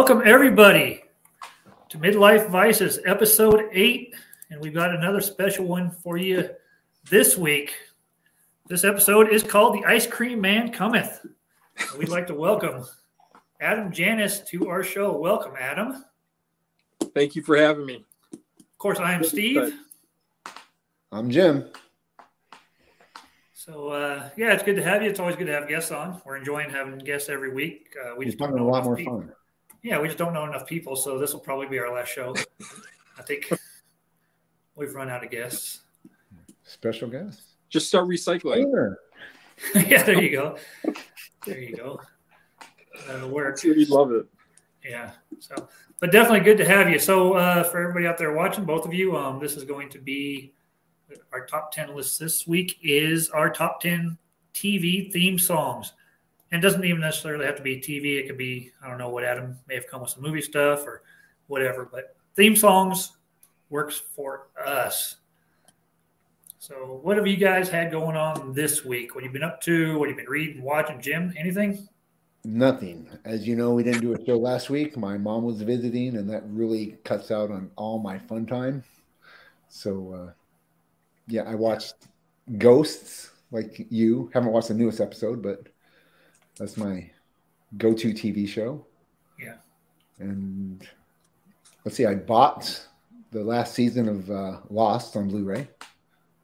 Welcome, everybody, to Midlife Vices, Episode 8. And we've got another special one for you this week. This episode is called The Ice Cream Man Cometh. We'd like to welcome Adam Janis to our show. Welcome, Adam. Thank you for having me. Of course, I am Steve. I'm Jim. So, yeah, it's good to have you. It's always good to have guests on. We're enjoying having guests every week. We just don't know a lot more people. Fun. Yeah, we just don't know enough people, so this will probably be our last show. I think we've run out of guests. Special guests? Just start recycling. Yeah, there you go. There you go. That'll work. We'd love it. Yeah. So, but definitely good to have you. So, for everybody out there watching, both of you, this is going to be our top 10 list this week. Is our top 10 TV theme songs. And it doesn't even necessarily have to be TV. It could be, I don't know what Adam may have come with some movie stuff or whatever, but theme songs works for us. So what have you guys had going on this week? What have you been up to? What have you been reading, watching? Jim, anything? Nothing. As you know, we didn't do a show last week. My mom was visiting, and that really cuts out on all my fun time. So, yeah, I watched Ghosts like you. Haven't watched the newest episode, but that's my go-to TV show. Yeah. And let's see, I bought the last season of Lost on Blu-ray.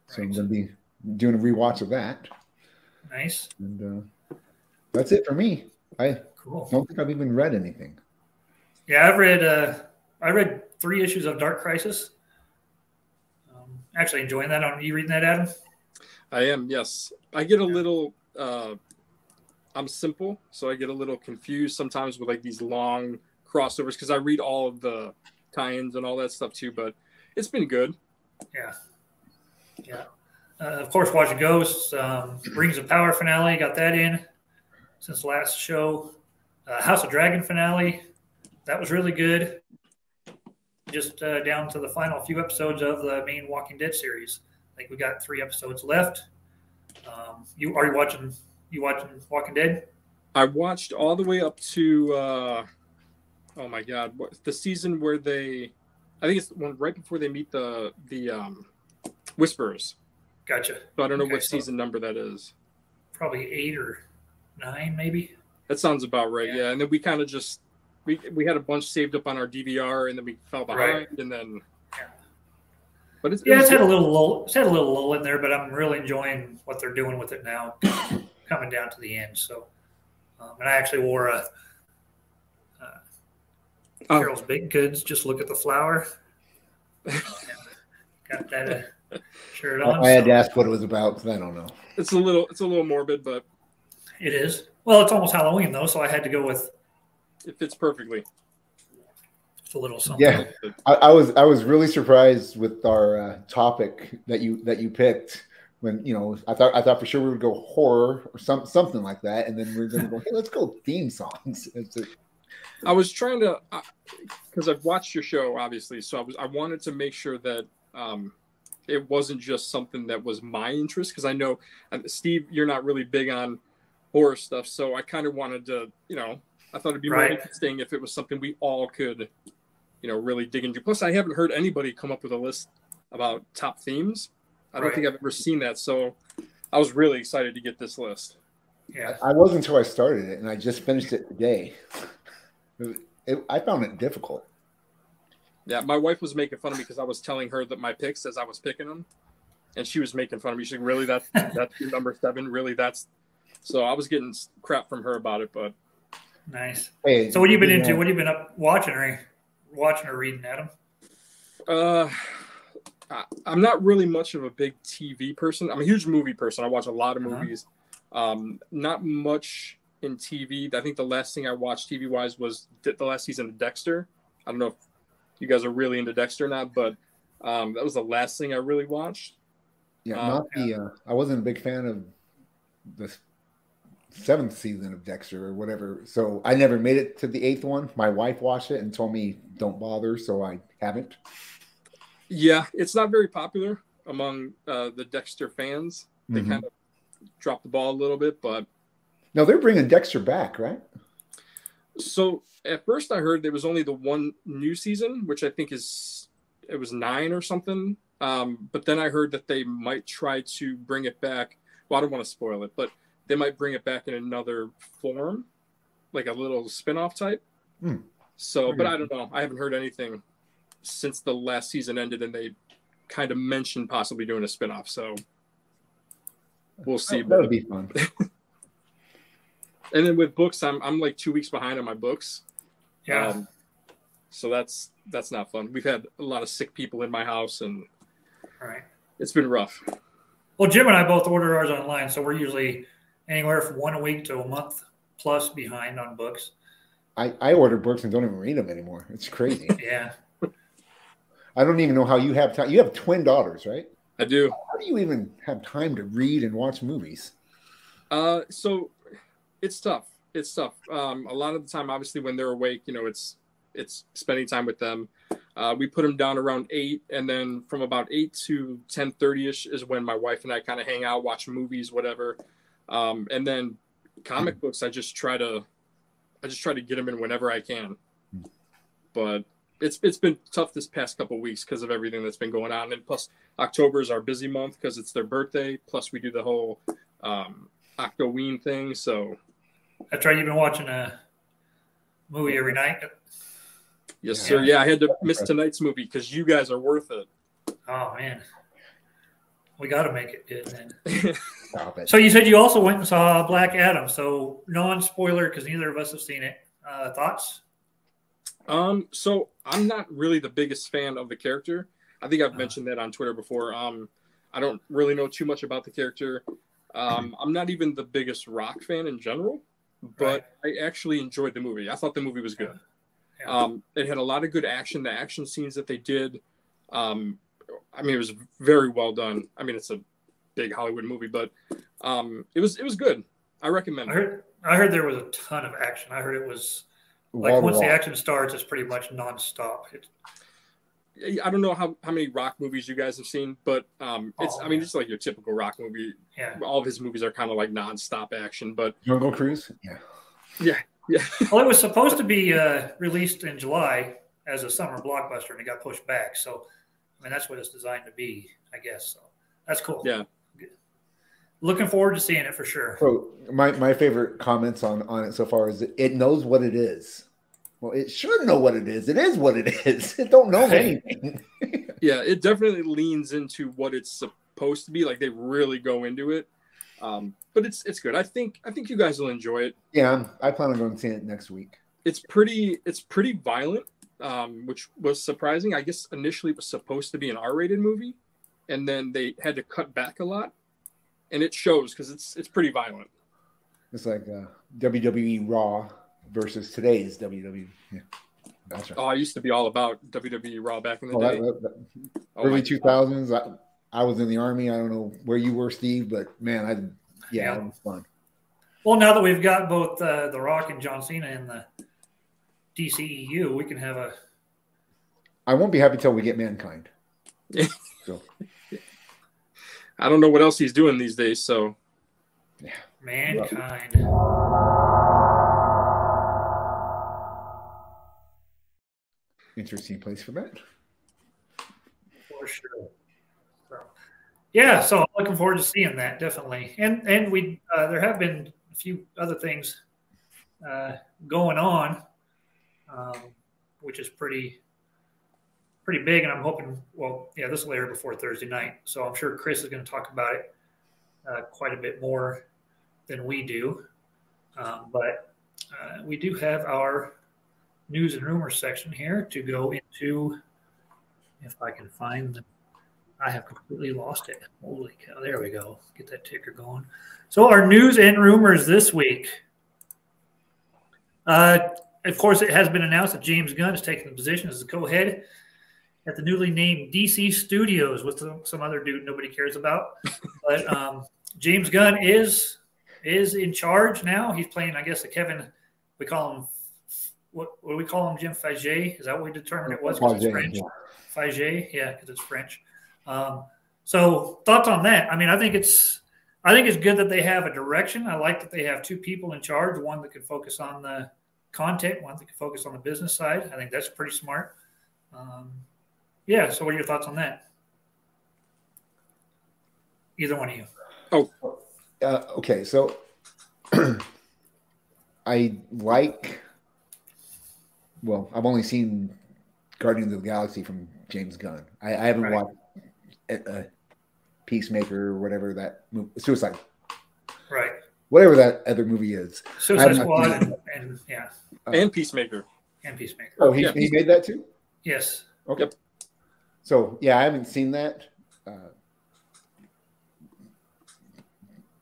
So I'm going to be doing a rewatch of that. Nice. And that's it for me. I don't think I've even read anything. Yeah, I read 3 issues of Dark Crisis. Actually enjoying that. Are you reading that, Adam? I am, yes. I get a little... I'm simple, so I get a little confused sometimes with like these long crossovers because I read all of the tie-ins and all that stuff too, but it's been good. Yeah. Yeah. Of course, watching Ghosts, Rings of Power finale, got that in since last show. House of Dragon finale, that was really good. Just down to the final few episodes of the main Walking Dead series. I think we got 3 episodes left. You watching Walking Dead? I watched all the way up to oh my god, the season where I think it's one right before they meet the Whisperers. Gotcha. So I don't know what season number that is. Probably 8 or 9, maybe. That sounds about right. Yeah, and then we kind of just we had a bunch saved up on our DVR, and then we fell behind, and then. Yeah. But it's had a little lull. It's had a little lull in there, but I'm really enjoying what they're doing with it now, coming down to the end. So, and I actually wore a Carol's Baked Goods. Just look at the flower. Got that shirt on. I had to ask what it was about because I don't know. It's a little morbid, but it is. Well, it's almost Halloween though, so I had to go with. It fits perfectly. It's a little something. Yeah, I was really surprised with our topic that you picked. When I thought for sure we would go horror or something like that, and then we're going to go, hey, let's go theme songs. I was trying to, because I've watched your show obviously, so I wanted to make sure that it wasn't just something that was my interest, because I know Steve, you're not really big on horror stuff, so I kind of wanted to, I thought it'd be more interesting if it was something we all could, really dig into. Plus, I haven't heard anybody come up with a list about top themes. I don't think I've ever seen that, so I was really excited to get this list. Yeah, I was until I started it, and I just finished it today. I found it difficult. Yeah, my wife was making fun of me because I was telling her that my picks as I was picking them, and she was making fun of me. She's like, "Really, that's your number 7? Really, that's?" So I was getting crap from her about it, but nice. Hey, so what have you been into? What have you been up watching or reading, Adam? I'm not really much of a big TV person. I'm a huge movie person. I watch a lot of movies. Not much in TV. I think the last thing I watched TV-wise was the last season of Dexter. I don't know if you guys are really into Dexter or not, but that was the last thing I really watched. Yeah, I wasn't a big fan of the 7th season of Dexter or whatever. So I never made it to the 8th one. My wife watched it and told me don't bother, so I haven't. Yeah, it's not very popular among the Dexter fans. They kind of dropped the ball a little bit, but no, they're bringing Dexter back, right? So at first I heard there was only the one new season, which I think it was 9 or something. But then I heard that they might try to bring it back. Well, I don't want to spoil it, but they might bring it back in another form, like a little spin-off type. So, but I don't know. I haven't heard anything since the last season ended, and they kind of mentioned possibly doing a spin-off. So we'll see. That would be fun. And then with books, I'm like 2 weeks behind on my books. Yeah. So that's not fun. We've had a lot of sick people in my house, and it's been rough. Well, Jim and I both order ours online, so we're usually anywhere from 1 week to a month plus behind on books. I order books and don't even read them anymore. It's crazy. Yeah. I don't even know how you have time. You have twin daughters, right? I do. How do you even have time to read and watch movies? So it's tough. It's tough. A lot of the time, obviously, when they're awake, it's spending time with them. We put them down around 8, and then from about 8 to 10:30ish is when my wife and I kind of hang out, watch movies, whatever. And then comic books, I just try to get them in whenever I can. But it's been tough this past couple of weeks because of everything that's been going on, and plus October is our busy month because it's their birthday. Plus we do the whole Octoween thing. So that's right. You've been watching a movie every night. Yes, sir. Yeah, I had to miss tonight's movie because you guys are worth it. Oh man, we got to make it good then. Stop it. So you said you also went and saw Black Adam. So non-spoiler because neither of us have seen it. Thoughts? So I'm not really the biggest fan of the character. I think I've mentioned that on Twitter before. I don't really know too much about the character. I'm not even the biggest Rock fan in general, but I actually enjoyed the movie. I thought the movie was good. It had a lot of good action. The action scenes that they did, I mean, it was very well done. I mean, it's a big Hollywood movie, but it was good. I recommend it. I heard there was a ton of action. I heard it was like once the action starts, it's pretty much nonstop. I don't know how many Rock movies you guys have seen, but I mean, it's like your typical Rock movie. Yeah. All of his movies are kind of like nonstop action, but Jungle Cruise. Yeah. Well, it was supposed to be released in July as a summer blockbuster, and it got pushed back. So, I mean, that's what it's designed to be, I guess. So that's cool. Yeah. Looking forward to seeing it for sure. So my favorite comments on it so far is that it knows what it is. Well, it should know what it is. It is what it is. It don't know anything. Yeah, it definitely leans into what it's supposed to be. Like they really go into it. But it's good. I think you guys will enjoy it. Yeah, I plan on going to see it next week. It's pretty violent, which was surprising. I guess initially it was supposed to be an R-rated movie, and then they had to cut back a lot, and it shows because it's pretty violent. It's like WWE Raw versus today's WWE. Yeah, that's right. Oh, I used to be all about WWE Raw back in the day. Early 2000s. I was in the Army. I don't know where you were, Steve, but man, it was fun. Well, now that we've got both The Rock and John Cena in the DCEU, we can have a. I won't be happy till we get Mankind. So. I don't know what else he's doing these days. So, yeah, Mankind. Interesting place for that. For sure. So I'm looking forward to seeing that, definitely. And we there have been a few other things going on, which is pretty big. And I'm hoping, this will air before Thursday night, so I'm sure Chris is going to talk about it quite a bit more than we do. But we do have our news and rumors section here to go into. If I can find them. I have completely lost it. Holy cow. There we go. Get that ticker going. So our news and rumors this week. Of course, it has been announced that James Gunn is taking the position as the co-head at the newly named DC Studios with some other dude nobody cares about. But James Gunn is in charge now. He's playing, I guess, we call him, what do we call him, Jim? Fage? Is that what we determined it was? Because it's French. Fage, yeah, because it's French. So thoughts on that? I mean, I think it's good that they have a direction. I like that they have two people in charge, one that can focus on the content. One that can focus on the business side. I think that's pretty smart. Yeah. So, what are your thoughts on that? Either one of you. Okay. So, I like. Well, I've only seen Guardians of the Galaxy from James Gunn. I haven't watched Peacemaker or whatever that movie, Suicide. Right. Whatever that other movie is. Suicide Squad and yeah. And Peacemaker. And Peacemaker. Oh, he made that too? Yes. Okay. So, yeah, I haven't seen that.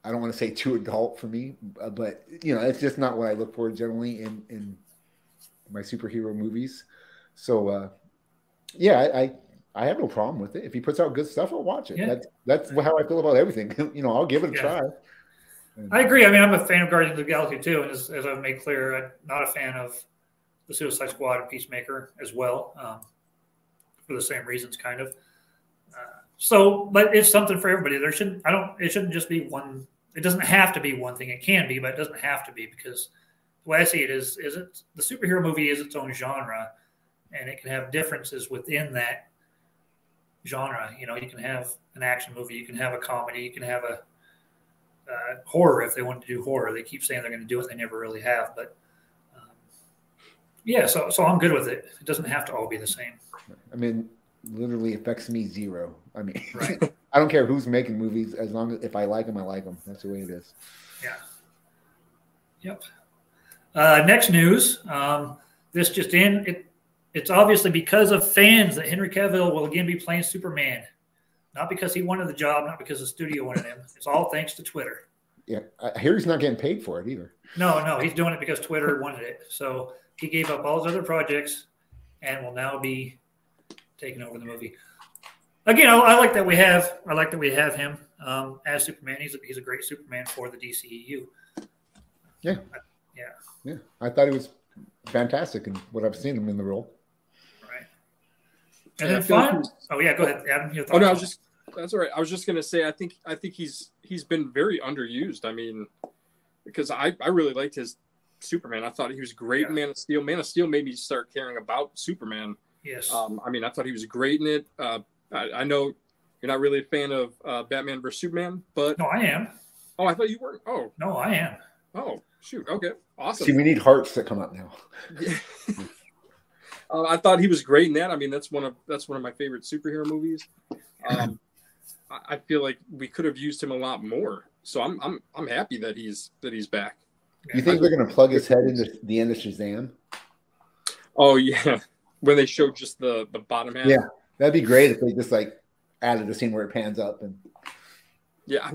I don't want to say too adult for me, but, it's just not what I look for generally in my superhero movies. So, I have no problem with it. If he puts out good stuff, I'll watch it. Yeah. That's how I feel about everything. I'll give it a try. I agree. I mean, I'm a fan of Guardians of the Galaxy too, and as I've made clear, I'm not a fan of the Suicide Squad and Peacemaker as well, for the same reasons, kind of. But it's something for everybody. It shouldn't just be one. It doesn't have to be one thing. It can be, but it doesn't have to be, because the way I see it is the superhero movie is its own genre, and it can have differences within that genre. You can have an action movie, you can have a comedy, you can have a horror if they want to do horror. They keep saying they're going to do it, they never really have. But so I'm good with it. It doesn't have to all be the same. I mean, literally affects me zero. I mean, right. I don't care who's making movies, as long as if I like them, I like them. That's the way it is. Yeah. Yep. Next news. This just in. It's obviously because of fans that Henry Cavill will again be playing Superman. Not because he wanted the job, not because the studio wanted him. It's all thanks to Twitter. Yeah, I hear he's not getting paid for it either. No, he's doing it because Twitter wanted it. So he gave up all his other projects and will now be taking over the movie. Again, I like that we have him as Superman. He's a great Superman for the DCEU. Yeah. Yeah. I thought he was fantastic in what I've seen him in the role. Right. And then fun. Oh yeah, go ahead, Adam. That's all right. I was just gonna say I think he's been very underused. I mean, because I really liked his Superman. I thought he was great in Man of Steel. Man of Steel made me start caring about Superman. Yes. I mean, I thought he was great in it. I know you're not really a fan of Batman vs Superman, but no, I am. Oh, I thought you weren't. Oh, no, I am. Oh, shoot. Okay, awesome. See, we need hearts that come up now. Yeah. I thought he was great in that. I mean, that's one of my favorite superhero movies. I feel like we could have used him a lot more. So I'm happy that he's back. You think they're going to plug his head into the end of Shazam? Oh yeah, when they showed just the bottom half. Yeah, that'd be great if they just added a scene where it pans up and. Yeah,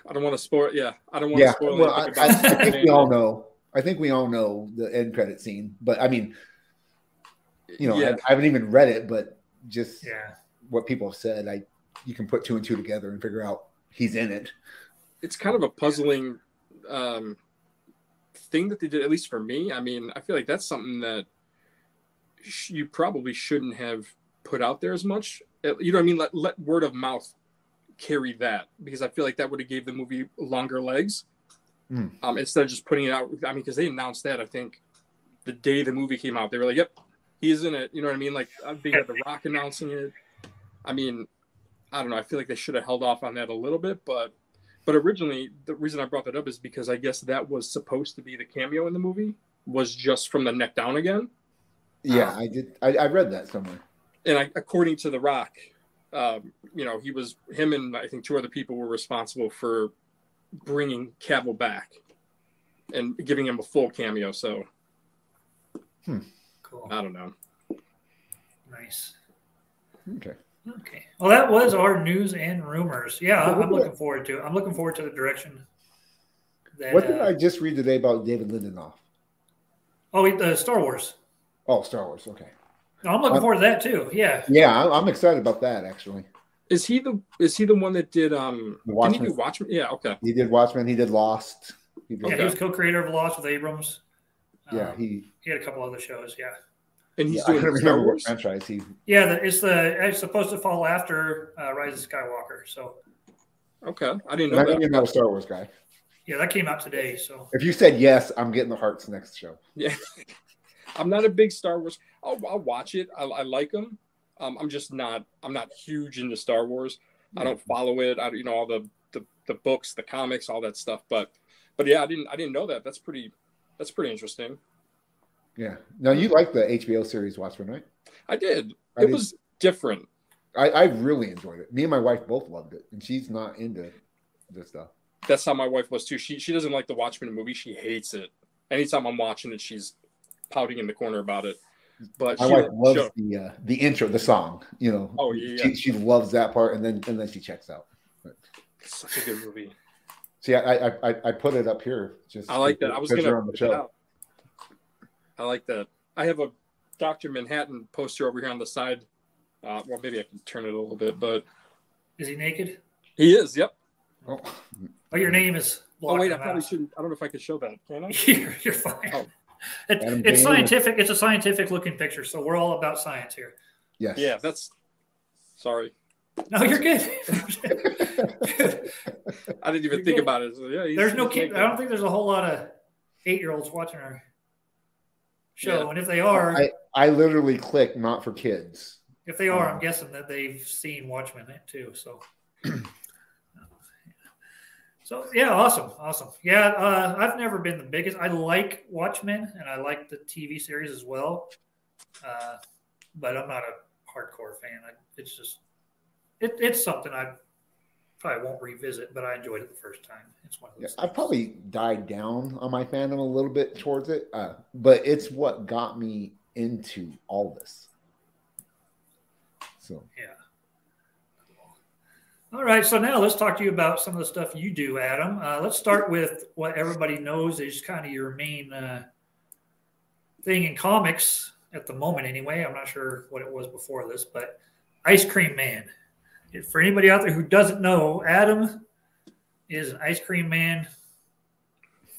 I don't want to spoil. Yeah, I don't want to spoil. Well, I think we all know. I think we all know the end credit scene, but I mean, I haven't even read it, but just what people have said, you can put two and two together and figure out he's in it. It's kind of a puzzling thing that they did, at least for me. I mean, I feel like that's something that you probably shouldn't have put out there as much. You know what I mean? Let word of mouth carry that, because I feel like that would have gave the movie longer legs instead of just putting it out. I mean, because they announced that, I think, the day the movie came out. They were like, yep, he's in it. You know what I mean? Like, they had The Rock announcing it. I mean, I don't know. I feel like they should have held off on that a little bit. But originally, the reason I brought that up is because I guess that was supposed to be the cameo in the movie, was just from the neck down again. Yeah, I did. I read that somewhere. And according to The Rock, him and I think two other people were responsible for bringing Cavill back and giving him a full cameo. So, cool. I don't know. Nice. Okay. Well, that was our news and rumors. Yeah, I'm looking forward to it. I'm looking forward to the direction. What did I just read today about David Lindelof? Oh, Star Wars. Oh, Star Wars. Okay. I'm looking forward to that too. Yeah. Yeah, I'm excited about that actually. Is he the one that did Watchmen? Did he do Watchmen? Yeah, okay. He did Watchmen, he did Lost. He was co-creator of Lost with Abrams. He had a couple other shows, And he's doing I don't remember what franchise he. Yeah, it's supposed to fall after Rise of Skywalker. So. Okay, I didn't know that. I'm not a Star Wars guy. Yeah, that came out today. So if you said yes, I'm getting the Hearts next show. Yeah. I'm not a big Star Wars. I'll watch it. I like them. I'm not huge into Star Wars. I don't follow it. All the books, the comics, all that stuff. But yeah, I didn't know that. That's pretty interesting. Yeah. Now you like the HBO series Watchmen, right? I did. It was different. I really enjoyed it. Me and my wife both loved it, and she's not into this stuff. That's how my wife was too. She doesn't like the Watchmen movie. She hates it. Anytime I'm watching it, she's pouting in the corner about it. But my wife loves the intro, the song. Oh yeah. She loves that part, and then she checks out. It's such a good movie. See, I put it up here. Just I like that. I was gonna on the show. I like that. I have a Dr. Manhattan poster over here on the side. Well, maybe I can turn it a little bit, but is he naked? He is. Yep. Oh, your name is. Oh wait, I probably shouldn't. I don't know if I could show that. Can I? You're fine. Oh. It's scientific. It's a scientific looking picture, so we're all about science here. Yes. Yeah. Sorry. No, you're good. I didn't even think about it. So, yeah, there's no kid. I don't think there's a whole lot of 8-year-olds watching our show, and if they are, I literally click not for kids. If they are, I'm guessing that they've seen Watchmen too. So, yeah, awesome. Yeah, I've never been the biggest. I like Watchmen and I like the TV series as well, but I'm not a hardcore fan. It's just it's something I probably won't revisit, but I enjoyed it the first time. It's one of those. I probably died down on my fandom a little bit towards it, but it's what got me into all this. So yeah. All right, so now let's talk to you about some of the stuff you do, Adam. Let's start with what everybody knows is kind of your main thing in comics at the moment, anyway. I'm not sure what it was before this, but Ice Cream Man. For anybody out there who doesn't know, Adam is an Ice Cream Man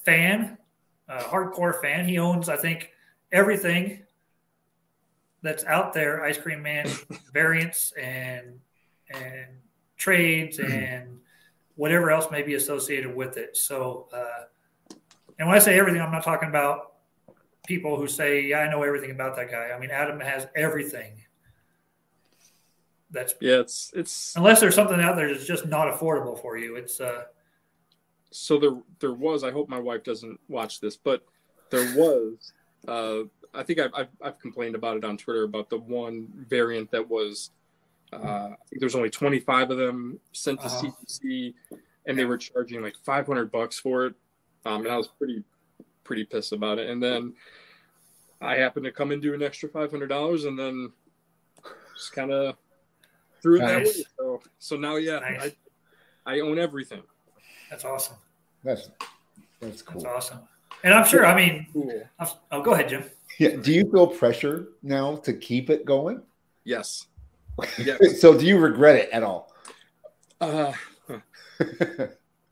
fan, a hardcore fan. He owns, I think, everything that's out there, Ice Cream Man variants and trades and whatever else may be associated with it. So, and when I say everything, I'm not talking about people who say, yeah, I know everything about that guy. I mean, Adam has everything. It's unless there's something out there that's just not affordable for you. It's so there was. I hope my wife doesn't watch this, but there was. I think I've complained about it on Twitter about the one variant that was. I think there's only 25 of them sent to CDC, and they were charging like $500 for it. And I was pretty pissed about it. And then I happened to come and do an extra $500, and then just kind of threw it that way. So now, yeah, I own everything. That's awesome. That's cool. That's awesome. And I'm sure, I mean, cool. Go ahead, Jim. Yeah. Do you feel pressure now to keep it going? Yes. So do you regret it at all? A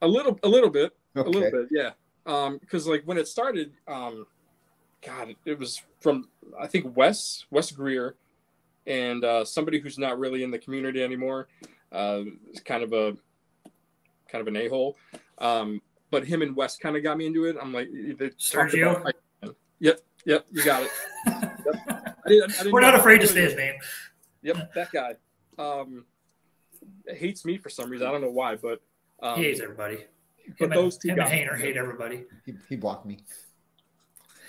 little bit. Okay. A little bit, yeah. Because like when it started, God, it was from I think Wes Greer, and somebody who's not really in the community anymore. Is kind of an a-hole. But him and Wes kind of got me into it. I'm like, Sergio. Yep, you got it. Yep. I didn't We're not afraid to say his name. Yep, that guy. Hates me for some reason. I don't know why, but he hates everybody. But those two guys hate everybody. He blocked me.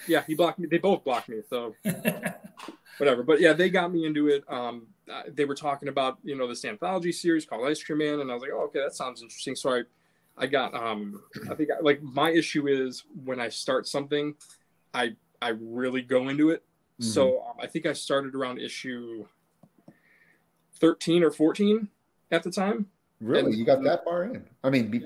Yeah, he blocked me. They both blocked me. So whatever. But yeah, they got me into it. They were talking about this anthology series called Ice Cream Man, and I was like, oh, okay, that sounds interesting. So I got I think like my issue is when I start something, I really go into it. Mm-hmm. So I think I started around issue 13 or 14 at the time. Really? And, you got that far in? I mean,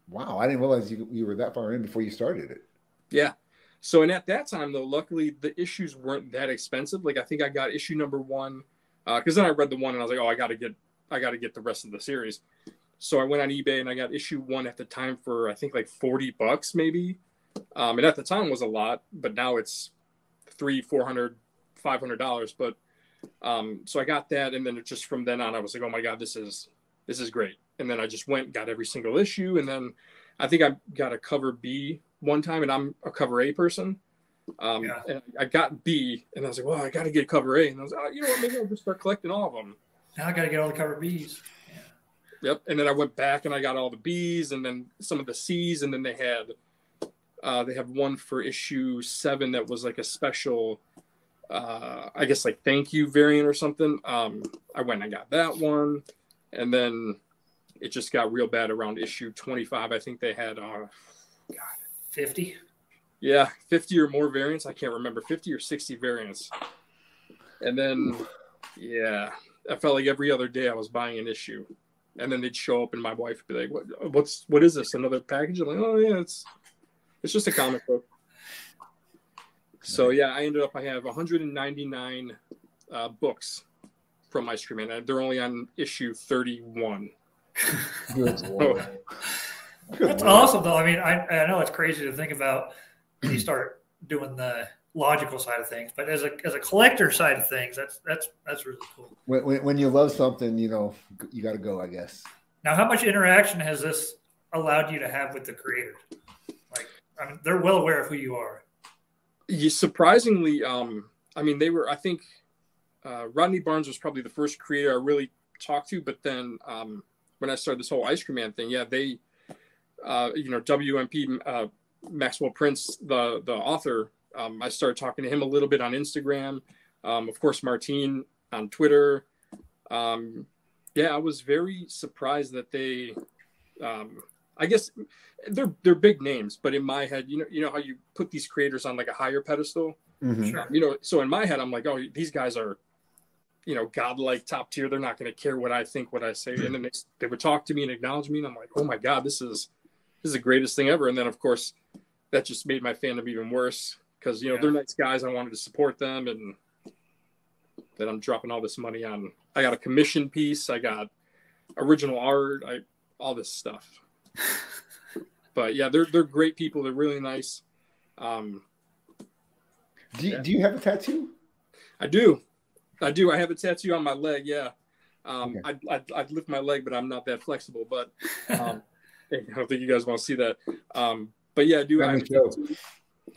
wow, I didn't realize you were that far in before you started it. Yeah. So, and at that time, though, luckily the issues weren't that expensive. Like, I think I got issue number 1, because then I read the 1 and I was like, oh, I got to get the rest of the series. So I went on eBay and I got issue 1 at the time for, I think, like $40 maybe. And at the time was a lot, but now it's $300, $400, $500. But so I got that, and then just from then on, I was like, oh my God, this is great. And then I just went, got every single issue, and then I think I got a cover B one time, and I'm a cover A person. And I got B, and I was like, well, I got to get cover A. And I was like, oh, you know what, maybe I'll just start collecting all of them. Now I got to get all the cover Bs. Yeah. Yep. And then I went back and I got all the Bs and then some of the Cs. And then they have one for issue 7 that was like a special, I guess like thank you variant or something. I went and I got that one. And then it just got real bad around issue 25. I think they had 50. Yeah, 50 or more variants. I can't remember, 50 or 60 variants. And then, yeah, I felt like every other day I was buying an issue. And then they'd show up and my wife would be like, what is this? Another package? I'm like, oh yeah, it's just a comic book. So yeah, I have 199 books from Ice Cream Man. They're only on issue 31. That's awesome though. I mean, I know it's crazy to think about when you start doing the logical side of things, but as a collector side of things, that's really cool. When you love something, you know, you got to go, I guess. Now, how much interaction has this allowed you to have with the creators? Like, I mean, they're well aware of who you are. Surprisingly, I mean, I think Rodney Barnes was probably the first creator I really talked to, but then when I started this whole Ice Cream Man thing, yeah, they, WMP, Maxwell Prince, the author, I started talking to him a little bit on Instagram. Of course, Martine on Twitter. Yeah, I was very surprised that they, I guess they're big names, but in my head, you know how you put these creators on like a higher pedestal. Mm-hmm. Sure. So in my head, I'm like, oh, these guys are, godlike, top tier. They're not going to care what I think, what I say. And then they would talk to me and acknowledge me, and I'm like, oh my God, this is the greatest thing ever. And then of course, that just made my fandom even worse because they're nice guys. I wanted to support them, and then I'm dropping all this money on. I got a commission piece. I got original art. All this stuff. But yeah, they're great people. They're really nice. Do you have a tattoo? I do. I have a tattoo on my leg. Yeah. Okay. I'd lift my leg, but I'm not that flexible. But I don't think you guys want to see that. But yeah, I do. I have a tattoo.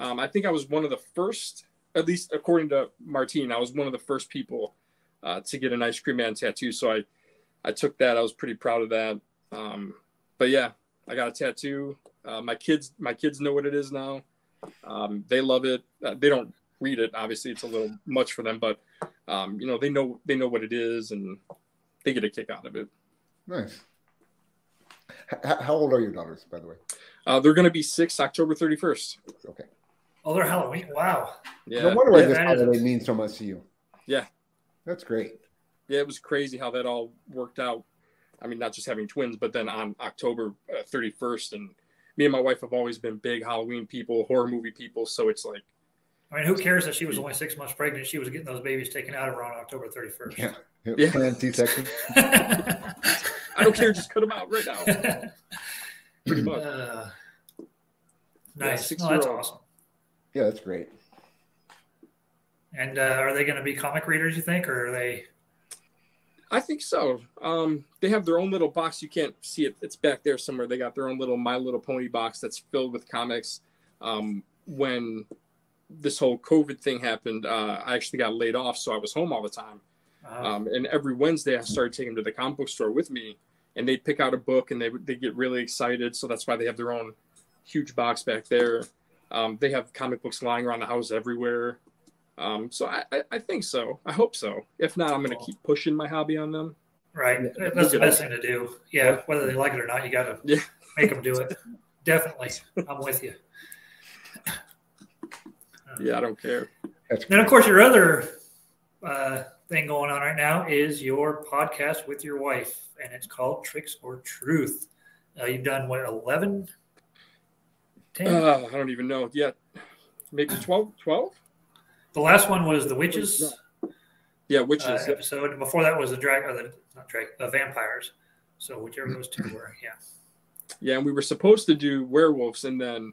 I think I was one of the first, at least according to Martine, I was one of the first people to get an Ice Cream Man tattoo. So I took that. I was pretty proud of that. But yeah, I got a tattoo. My kids know what it is now. They love it. They don't read it. Obviously, it's a little much for them, but they know what it is, and they get a kick out of it. Nice. How old are your daughters, by the way? They're going to be 6 October 31st. Okay. Oh, they're Halloween. Wow. Yeah. No wonder why this holiday means so much to you. Yeah. That's great. Yeah, it was crazy how that all worked out. I mean, not just having twins, but then on October 31st, and me and my wife have always been big Halloween people, horror movie people. So it's like, I mean, who cares that she was only 6 months pregnant? She was getting those babies taken out around October 31st. Yeah. Planned C-section. I don't care. Just cut them out right now. Pretty much. Nice. Yeah, that's awesome. Yeah, that's great. And are they going to be comic readers, you think, or are they? I think so. They have their own little box. You can't see it. It's back there somewhere. They got their own little My Little Pony box that's filled with comics. When this whole COVID thing happened, I actually got laid off, so I was home all the time. And every Wednesday, I started taking them to the comic book store with me, and they'd pick out a book, and they get really excited. So that's why they have their own huge box back there. They have comic books lying around the house everywhere. So I think so. I hope so. If not, I'm going to keep pushing my hobby on them. Right. That's the best thing to do. Yeah. Whether they like it or not, you got to make them do it. Definitely. I'm with you. Yeah, I don't care. And of course, your other thing going on right now is your podcast with your wife, and it's called Tricks or Truth. You've done what, 11? 10? I don't even know. Yeah, maybe 12? The last one was the witches. Yeah, witches episode. Before that was the vampires. So whichever those two were, yeah. Yeah, and we were supposed to do werewolves, and then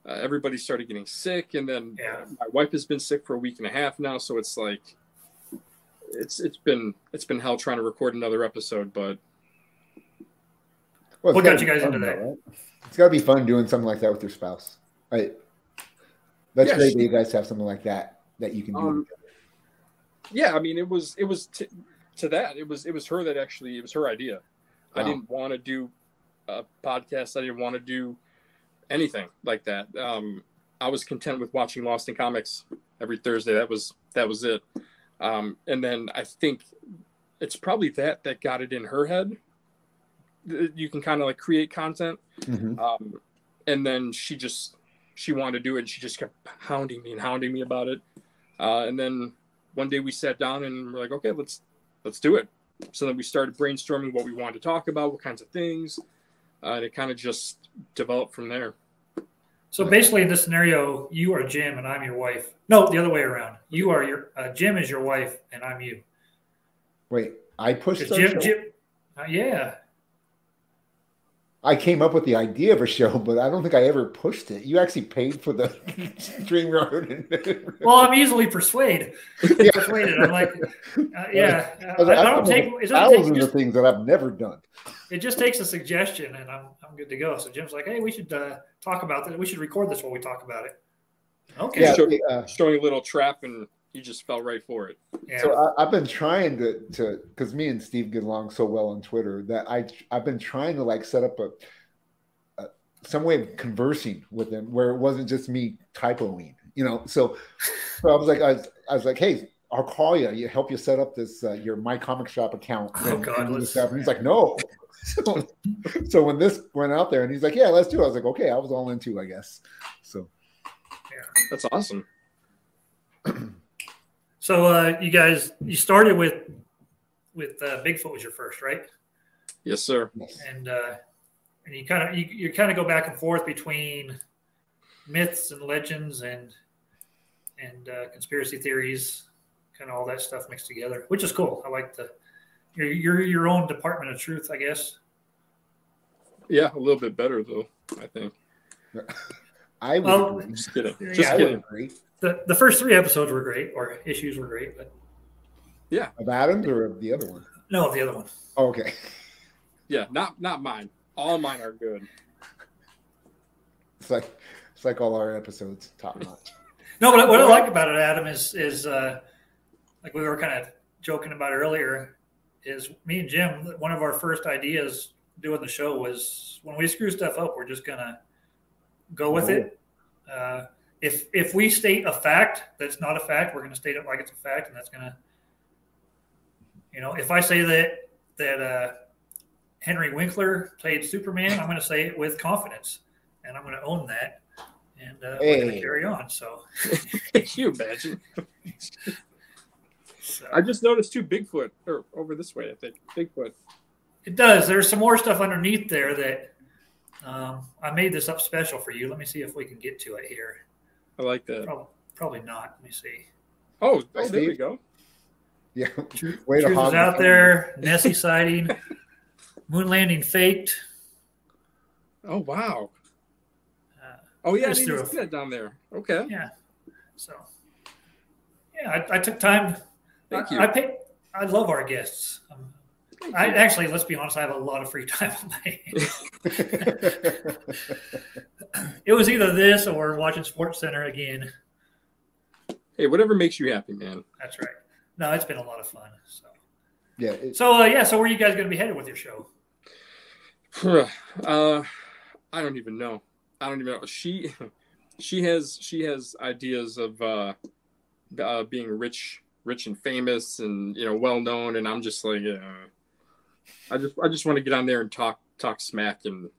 everybody started getting sick, and then my wife has been sick for a week and a half now. So it's like it's been hell trying to record another episode, but Well, what it's got gotta you be guys fun, into though, that? right? It's got to be fun doing something like that with your spouse. Right. That's Yeah, great that you guys have something like that you can do. Yeah, I mean, it was to that. It was her that actually, it was her idea. I Wow. didn't want to do a podcast. I didn't want to do anything like that. I was content with watching Lost in Comics every Thursday. That was it. And then I think it's probably that got it in her head. You can kind of like create content. Mm-hmm. And then she wanted to do it, and she just kept hounding me about it. And then one day we sat down and we're like, okay, let's do it. So then we started brainstorming what we wanted to talk about, what kinds of things, and it kind of just developed from there. So basically, in this scenario, you are Jim and I'm your wife. No, the other way around. You are Jim is your wife and I'm you. Wait, I pushed Jim, yeah. I came up with the idea of a show, but I don't think I ever pushed it. You actually paid for the StreamYard. Well, I'm easily persuaded. I'm like, yeah. I don't take thousands of things that I've never done. It just takes a suggestion, and I'm good to go. So Jim's like, hey, we should talk about this. We should record this while we talk about it. Okay. Yeah, showing a little trap, and you just fell right for it. Yeah. So I've been trying to because me and Steve get along so well on Twitter that I've been trying to like set up some way of conversing with him where it wasn't just me typoing, So I was like, hey, I'll call you. You help you set up this your My Comic Shop account. Oh God, and he's like, no. So when this went out there, and he's like, yeah, let's do it. I was like, okay, I was all into, I guess. So yeah, that's awesome. So you started with Bigfoot was your first, right? Yes, sir. And you kind of go back and forth between myths and legends and conspiracy theories, kind of all that stuff mixed together, which is cool. I like you're your own department of truth, I guess. Yeah, a little bit better though, I think. I would agree. Just kidding. Agree. The first 3 episodes were great, or issues were great, but yeah. Of Adams or of the other one? No, the other one. Oh, okay. Yeah, not mine. All mine are good. It's like all our episodes, top notch. No, but what I like about it, Adam, is like we were kind of joking about earlier, is me and Jim, one of our first ideas doing the show was when we screw stuff up, we're just gonna go with it. If we state a fact that's not a fact, we're gonna state it like it's a fact, and that's gonna, if I say that Henry Winkler played Superman, I'm gonna say it with confidence, and I'm gonna own that. And we're going to carry on. So, can you imagine? So, I just noticed 2 Bigfoot, or over this way, I think. Bigfoot. It does. There's some more stuff underneath there that I made this up special for you. Let me see if we can get to it here. I like that. Probably not. Let me see. Oh, there we go. Yeah. Truth is out there. Nessie sighting. Moon landing faked. Oh, wow. Oh, yeah, I didn't see that down there. Okay. Yeah. So, yeah, I took time. Thank you. I love our guests. Actually, let's be honest, I have a lot of free time on my hands. It was either this or watching Sports Center again. Hey, whatever makes you happy, man. That's right. No, it's been a lot of fun. So, yeah. So where are you guys going to be headed with your show? I don't even know. She has ideas of being rich and famous and well known, and I'm just like, I just want to get on there and talk smack, and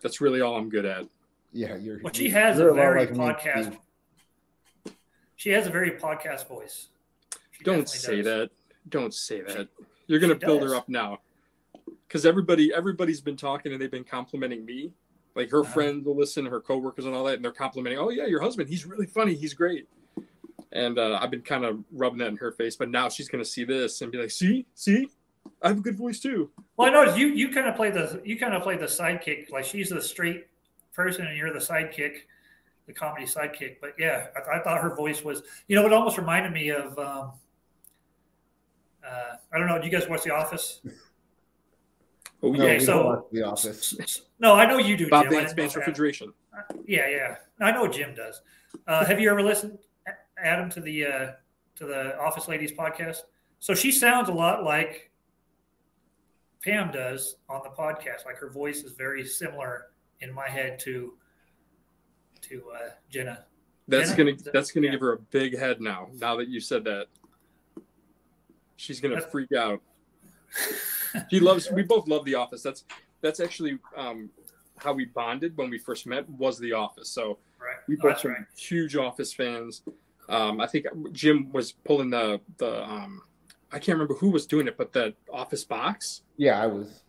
that's really all I'm good at. Yeah, she has a very podcast. She has a very podcast voice. Don't say that. Don't say that. You're gonna build her up now, because everybody's been talking and they've been complimenting me. Like her friends will listen, her coworkers and all that, and they're complimenting, oh yeah, your husband, he's really funny, he's great. And I've been kind of rubbing that in her face, but now she's gonna see this and be like, see, I have a good voice too. Well, I noticed you kind of play the sidekick, like she's the straight person and you're the sidekick, the comedy sidekick. But yeah, I thought her voice was, it almost reminded me of I don't know, do you guys watch The Office? Oh, No, yeah. we don't watch The Office. No, I know you do, Bob Jim. Vance Vance Refrigeration. Yeah. I know Jim does. Have you ever listened, Adam, to the Office Ladies podcast? So she sounds a lot like Pam does on the podcast. Like her voice is very similar in my head to Jenna. That's gonna give her a big head now. Now that you said that, she's gonna freak out. We both love The Office. That's actually how we bonded when we first met, was The Office. So we both are huge Office fans. I think Jim was pulling the I can't remember who was doing it, but the Office box. Yeah, I was.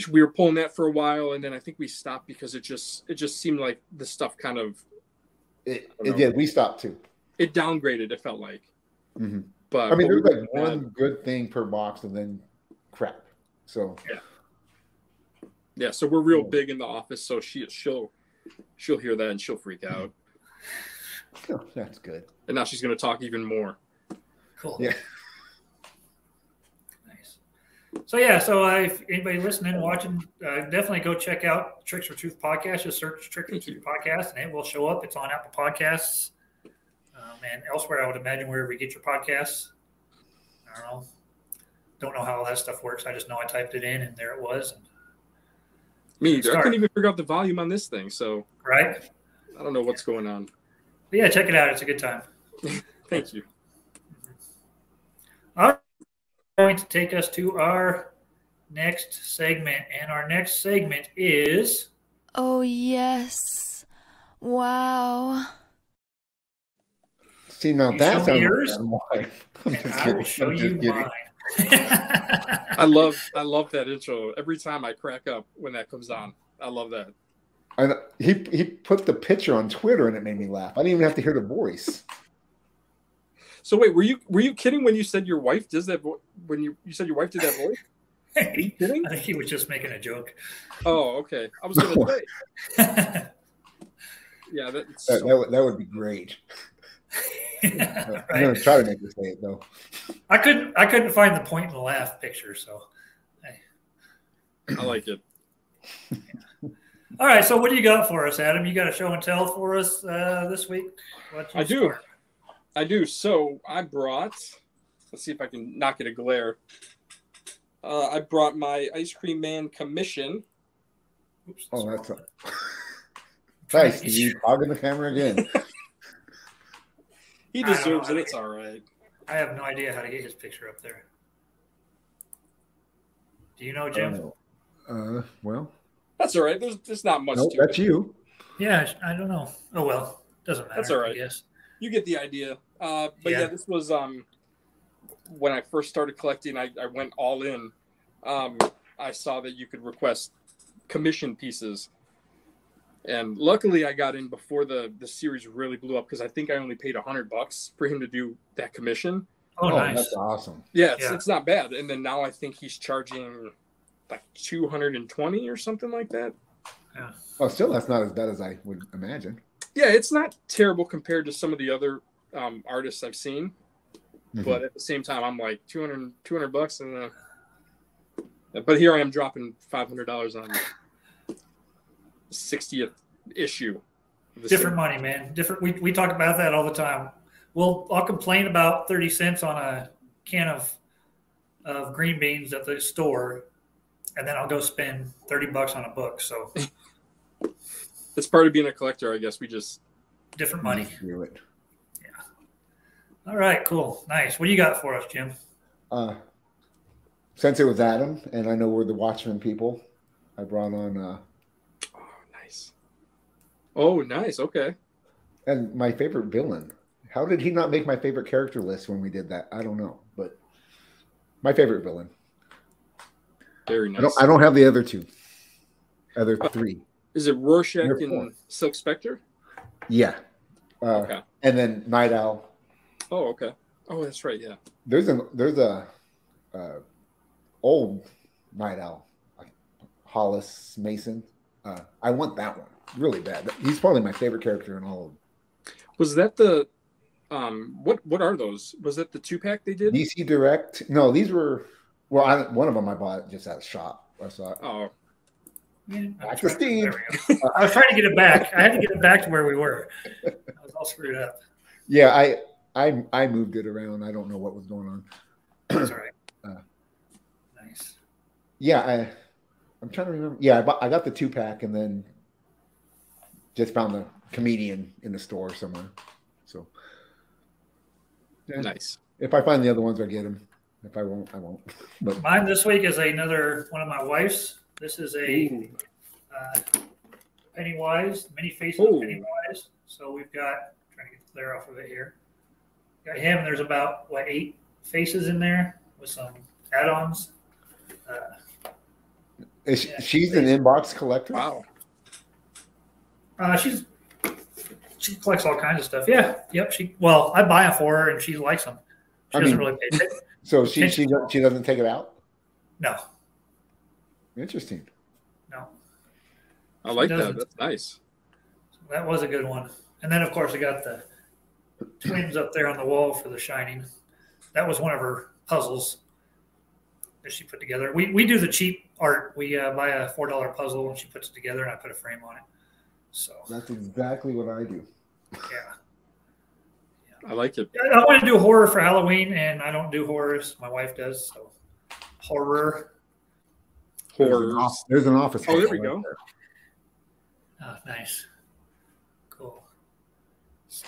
We were pulling that for a while, and then I think we stopped because it just seemed like the stuff kind of. It did. We stopped too. It downgraded. It felt like. Mm-hmm. But I mean, there's like one good thing per box, and then crap. So yeah. So we're real big in The Office. So she'll hear that and she'll freak out. Oh, that's good. And now she's going to talk even more. Cool. Yeah. Nice. So if anybody listening, watching, definitely go check out Tricks for Truth podcast. Just search Tricks for Truth podcast, and it will show up. It's on Apple Podcasts and elsewhere. I would imagine wherever you get your podcasts. I don't know how all that stuff works. I just know I typed it in, and there it was. Me either. I couldn't even figure out the volume on this thing. So I don't know what's going on. But yeah, check it out. It's a good time. Thank you. All right. Going to take us to our next segment, and our next segment is. Oh yes! Wow. See, now that's how yours. I will show you mine. I love that intro. Every time I crack up when that comes on. I love that. And he put the picture on Twitter, and it made me laugh. I didn't even have to hear the voice. So wait, were you kidding when you said your wife does that? When you said your wife did that voice? Are you kidding? I think he was just making a joke. Oh, okay. I was going to say. Yeah, that would be great. Right. I'm going to try to make her say it though. I couldn't find the point in the laugh picture, so I like it. All right, so what do you got for us, Adam? You got a show and tell for us this week? I do. So I brought. Let's see if I can not get a glare. I brought my Ice Cream Man commission. Oops, oh, that's nice. You hogging the camera again. He deserves it. It's all right. I have no idea how to get his picture up there. Do you know, Jim? Well. That's all right. There's not much to it. That's you. Yeah, I don't know. Oh, well. Doesn't matter. That's all right. Yes. You get the idea. But yeah, this was when I first started collecting, I went all in. I saw that you could request commission pieces. And luckily I got in before the series really blew up because I think I only paid $100 for him to do that commission. Oh, nice. That's awesome. Yeah, it's not bad. And then now I think he's charging like $220 or something like that. Yeah. Well, still, that's not as bad as I would imagine. Yeah, it's not terrible compared to some of the other artists I've seen. Mm-hmm. But at the same time, I'm like $200 and but here I am dropping $500 on the 60th issue. Different money, man. Different. We talk about that all the time. I'll complain about 30 cents on a can of green beans at the store, and then I'll go spend $30 on a book. So it's part of being a collector, I guess. We just different money. Do it. Yeah. All right. Cool. Nice. What do you got for us, Jim? Since it was Adam, and I know we're the Watchmen people, I brought on. Oh, nice. Oh, nice. Okay. And my favorite villain. How did he not make my favorite character list when we did that? I don't know, but my favorite villain. Very nice. I don't have the other two. Other three. Is it Rorschach and Silk Spectre? Yeah. Okay. And then Night Owl. Oh, okay. Oh, that's right. Yeah. There's a old Night Owl, like Hollis Mason. I want that one really bad. He's probably my favorite character in all of them. Was that the what are those? Was that the 2-pack they did? DC Direct. No, these were Well, one of them I bought just at a shop. I saw it. Oh, Yeah, Back to Steve. there we go. I was trying to get it back. I had to get it back to where we were. I was all screwed up. Yeah, I moved it around. I don't know what was going on. That's all right. Nice. Yeah, I'm trying to remember. Yeah, I got the 2-pack and then just found the Comedian in the store somewhere. So yeah. Nice. If I find the other ones, I get them. If I won't, I won't. But Mine this week is another one of my wife's. This is a Pennywise, many faces of Pennywise. So we've got, trying to get the glare off of it here. Got him. There's about 8 faces in there with some add-ons. She's an inbox collector. Wow. She collects all kinds of stuff. Yeah. Yep. I buy them for her and she likes them. She doesn't really pay attention. So she doesn't take it out? No. Interesting. No. I like that. That's nice. That was a good one. And then, of course, I got the twins up there on the wall for The Shining. That was one of her puzzles that she put together. We do the cheap art. We buy a $4 puzzle and she puts it together and I put a frame on it. So that's exactly what I do. Yeah. I like it. I want to do horror for Halloween, and I don't do horrors. My wife does. So horror. There's an office. Oh, there we go. Oh, nice. Cool. So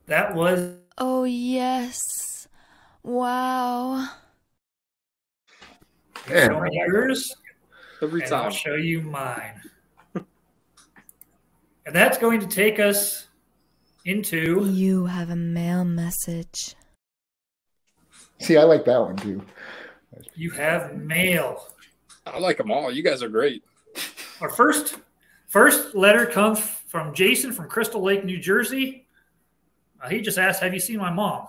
that was. Oh, yes. Wow. Show me yours. Every and time. I'll show you mine. And that's going to take us into. You have a mail message. See, I like that one too. You have mail. I like them all. You guys are great. Our first letter comes from Jason from Crystal Lake, New Jersey. He just asked, "Have you seen my mom?"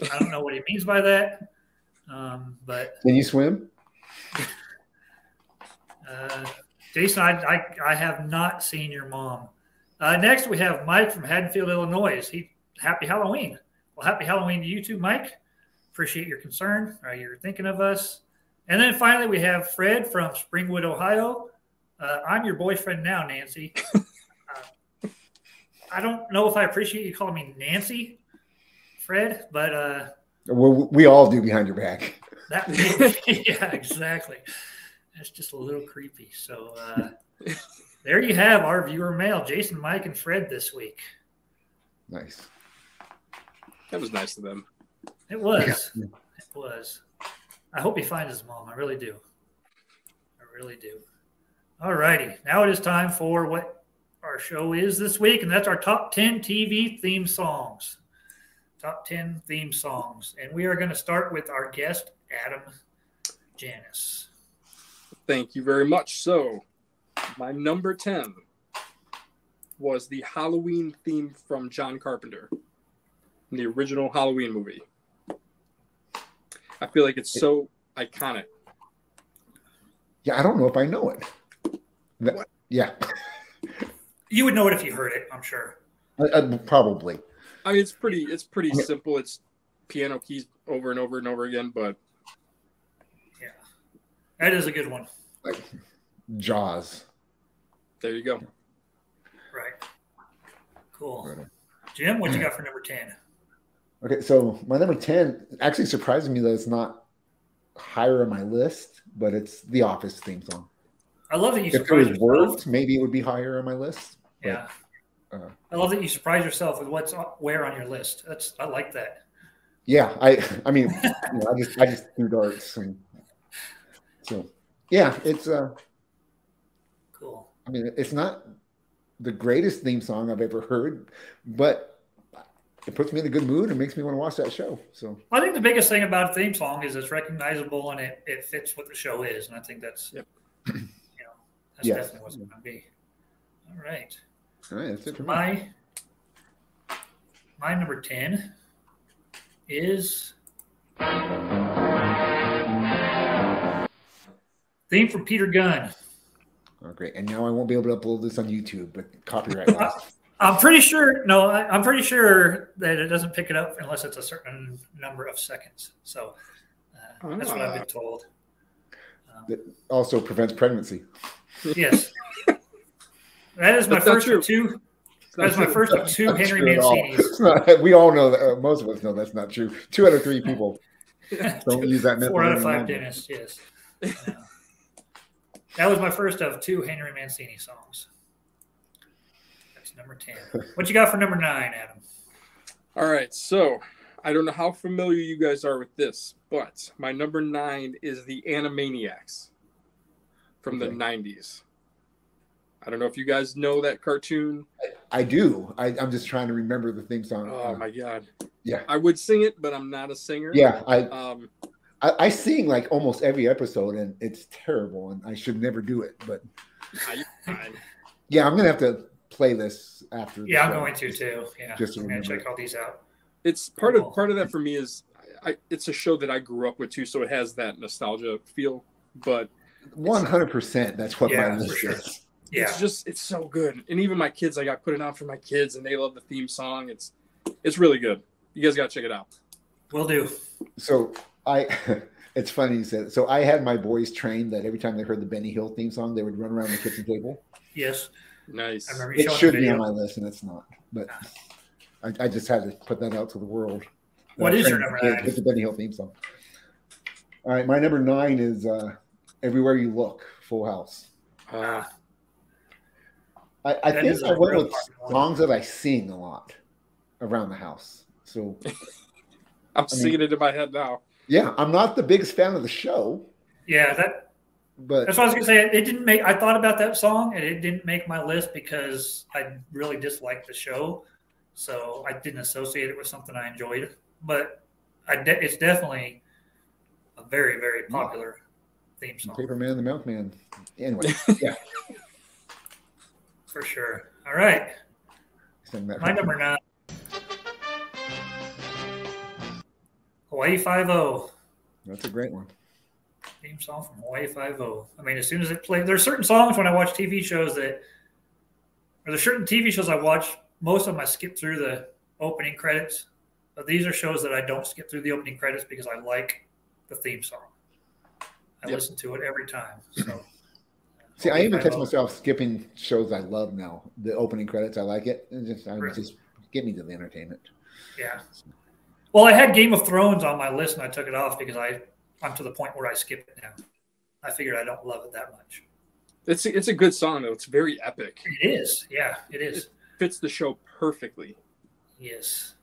I don't know what he means by that, but can you swim? Jason, I have not seen your mom. Next, we have Mike from Haddonfield, Illinois. Happy Halloween. Well, happy Halloween to you too, Mike. Appreciate your concern. You're thinking of us. And then finally, we have Fred from Springwood, Ohio. I'm your boyfriend now, Nancy. I don't know if I appreciate you calling me Nancy, Fred, but we all do behind your back. Yeah, exactly. That's just a little creepy. So there you have our viewer mail, Jason, Mike, and Fred this week. Nice. That was nice of them. It was. Yeah. It was. I hope he finds his mom. I really do. I really do. All righty. Now it is time for what our show is this week, and that's our top 10 TV theme songs. Top 10 theme songs. And we are going to start with our guest, Adam Janis. Thank you very much. So, my number 10 was the Halloween theme from John Carpenter, the original Halloween movie. I feel like it's so iconic. Yeah, I don't know if I know it. What? Yeah. You would know it if you heard it, I'm sure. Probably. I mean, it's pretty simple. It's piano keys over and over and over again, but yeah, that is a good one. Like Jaws. There you go. Right. Cool. Jim, what you got for number 10? Okay, so my number 10 actually surprised me that it's not higher on my list, but it's the Office theme song. I love that you surprised yourself. Words, maybe it would be higher on my list. Yeah. I love that you surprise yourself with what's where on your list. I like that. Yeah, I mean, I just threw darts, and so yeah, it's cool. I mean, it's not the greatest theme song I've ever heard, but it puts me in a good mood and makes me want to watch that show. So I think the biggest thing about a theme song is it's recognizable and it fits what the show is, and I think that's that's definitely what's going to be. All right. All right, that's it for me. My number 10 is theme from Peter Gunn. Oh, great. And now I won't be able to upload this on YouTube, but copyright laws. I'm pretty sure that it doesn't pick it up unless it's a certain number of seconds. So that's what I've been told. That also prevents pregnancy. Yes. That is my first of two. That's my first of two Henry Mancinis. We all know that. Most of us know that's not true. 2 out of 3 people don't use that method. 4 out of 5 longer. dentists, yes. That was my first of 2 Henry Mancini songs. That's number 10. What you got for number 9, Adam? All right, so I don't know how familiar you guys are with this, but my number 9 is the Animaniacs from the 90s. I don't know if you guys know that cartoon. I do. I'm just trying to remember the theme song. Oh my god! Yeah, I would sing it, but I'm not a singer. Yeah, I sing like almost every episode, and it's terrible, and I should never do it. But yeah, I'm gonna have to play this after. Yeah, I'm going to too. Yeah, just I'm gonna check all these out. It's part of that for me is it's a show that I grew up with too, so it has that nostalgia feel. But 100%, that's what my list is. Yeah, it's so good, and even my kids, like I put it on for my kids, and they love the theme song. It's really good. You guys gotta check it out. Will do. So it's funny you said. So I had my boys trained that every time they heard the Benny Hill theme song, they would run around the kitchen table. Yes, nice. I remember it should be on my list, and it's not. But I just had to put that out to the world. What is your number 9? It's the Benny Hill theme song. All right, my number 9 is "Everywhere You Look," Full House. I think I went with songs that I sing a lot around the house. So I'm singing it in my head now. Yeah, I'm not the biggest fan of the show. Yeah, but that's what I was gonna say. It didn't make. I thought about that song, and it didn't make my list because I really disliked the show, so I didn't associate it with something I enjoyed. But it's definitely a very, very popular theme song. Paperman, the Milkman. Anyway, yeah. For sure. All right. My number 9. Hawaii 5-0. That's a great one. Theme song from Hawaii 5-0. I mean, as soon as it plays, there's certain songs when I watch TV shows or there's certain TV shows I watch, most of them I skip through the opening credits. But these are shows that I don't skip through the opening credits because I like the theme song. I listen to it every time. So. See, I even catch myself skipping shows I love now. The opening credits, I like it. Just get me to the entertainment. Yeah. Well, I had Game of Thrones on my list, and I took it off because I'm to the point where I skip it now. I figured I don't love it that much. It's a good song, though. It's very epic. It is. Yeah, it is. It fits the show perfectly. Yes.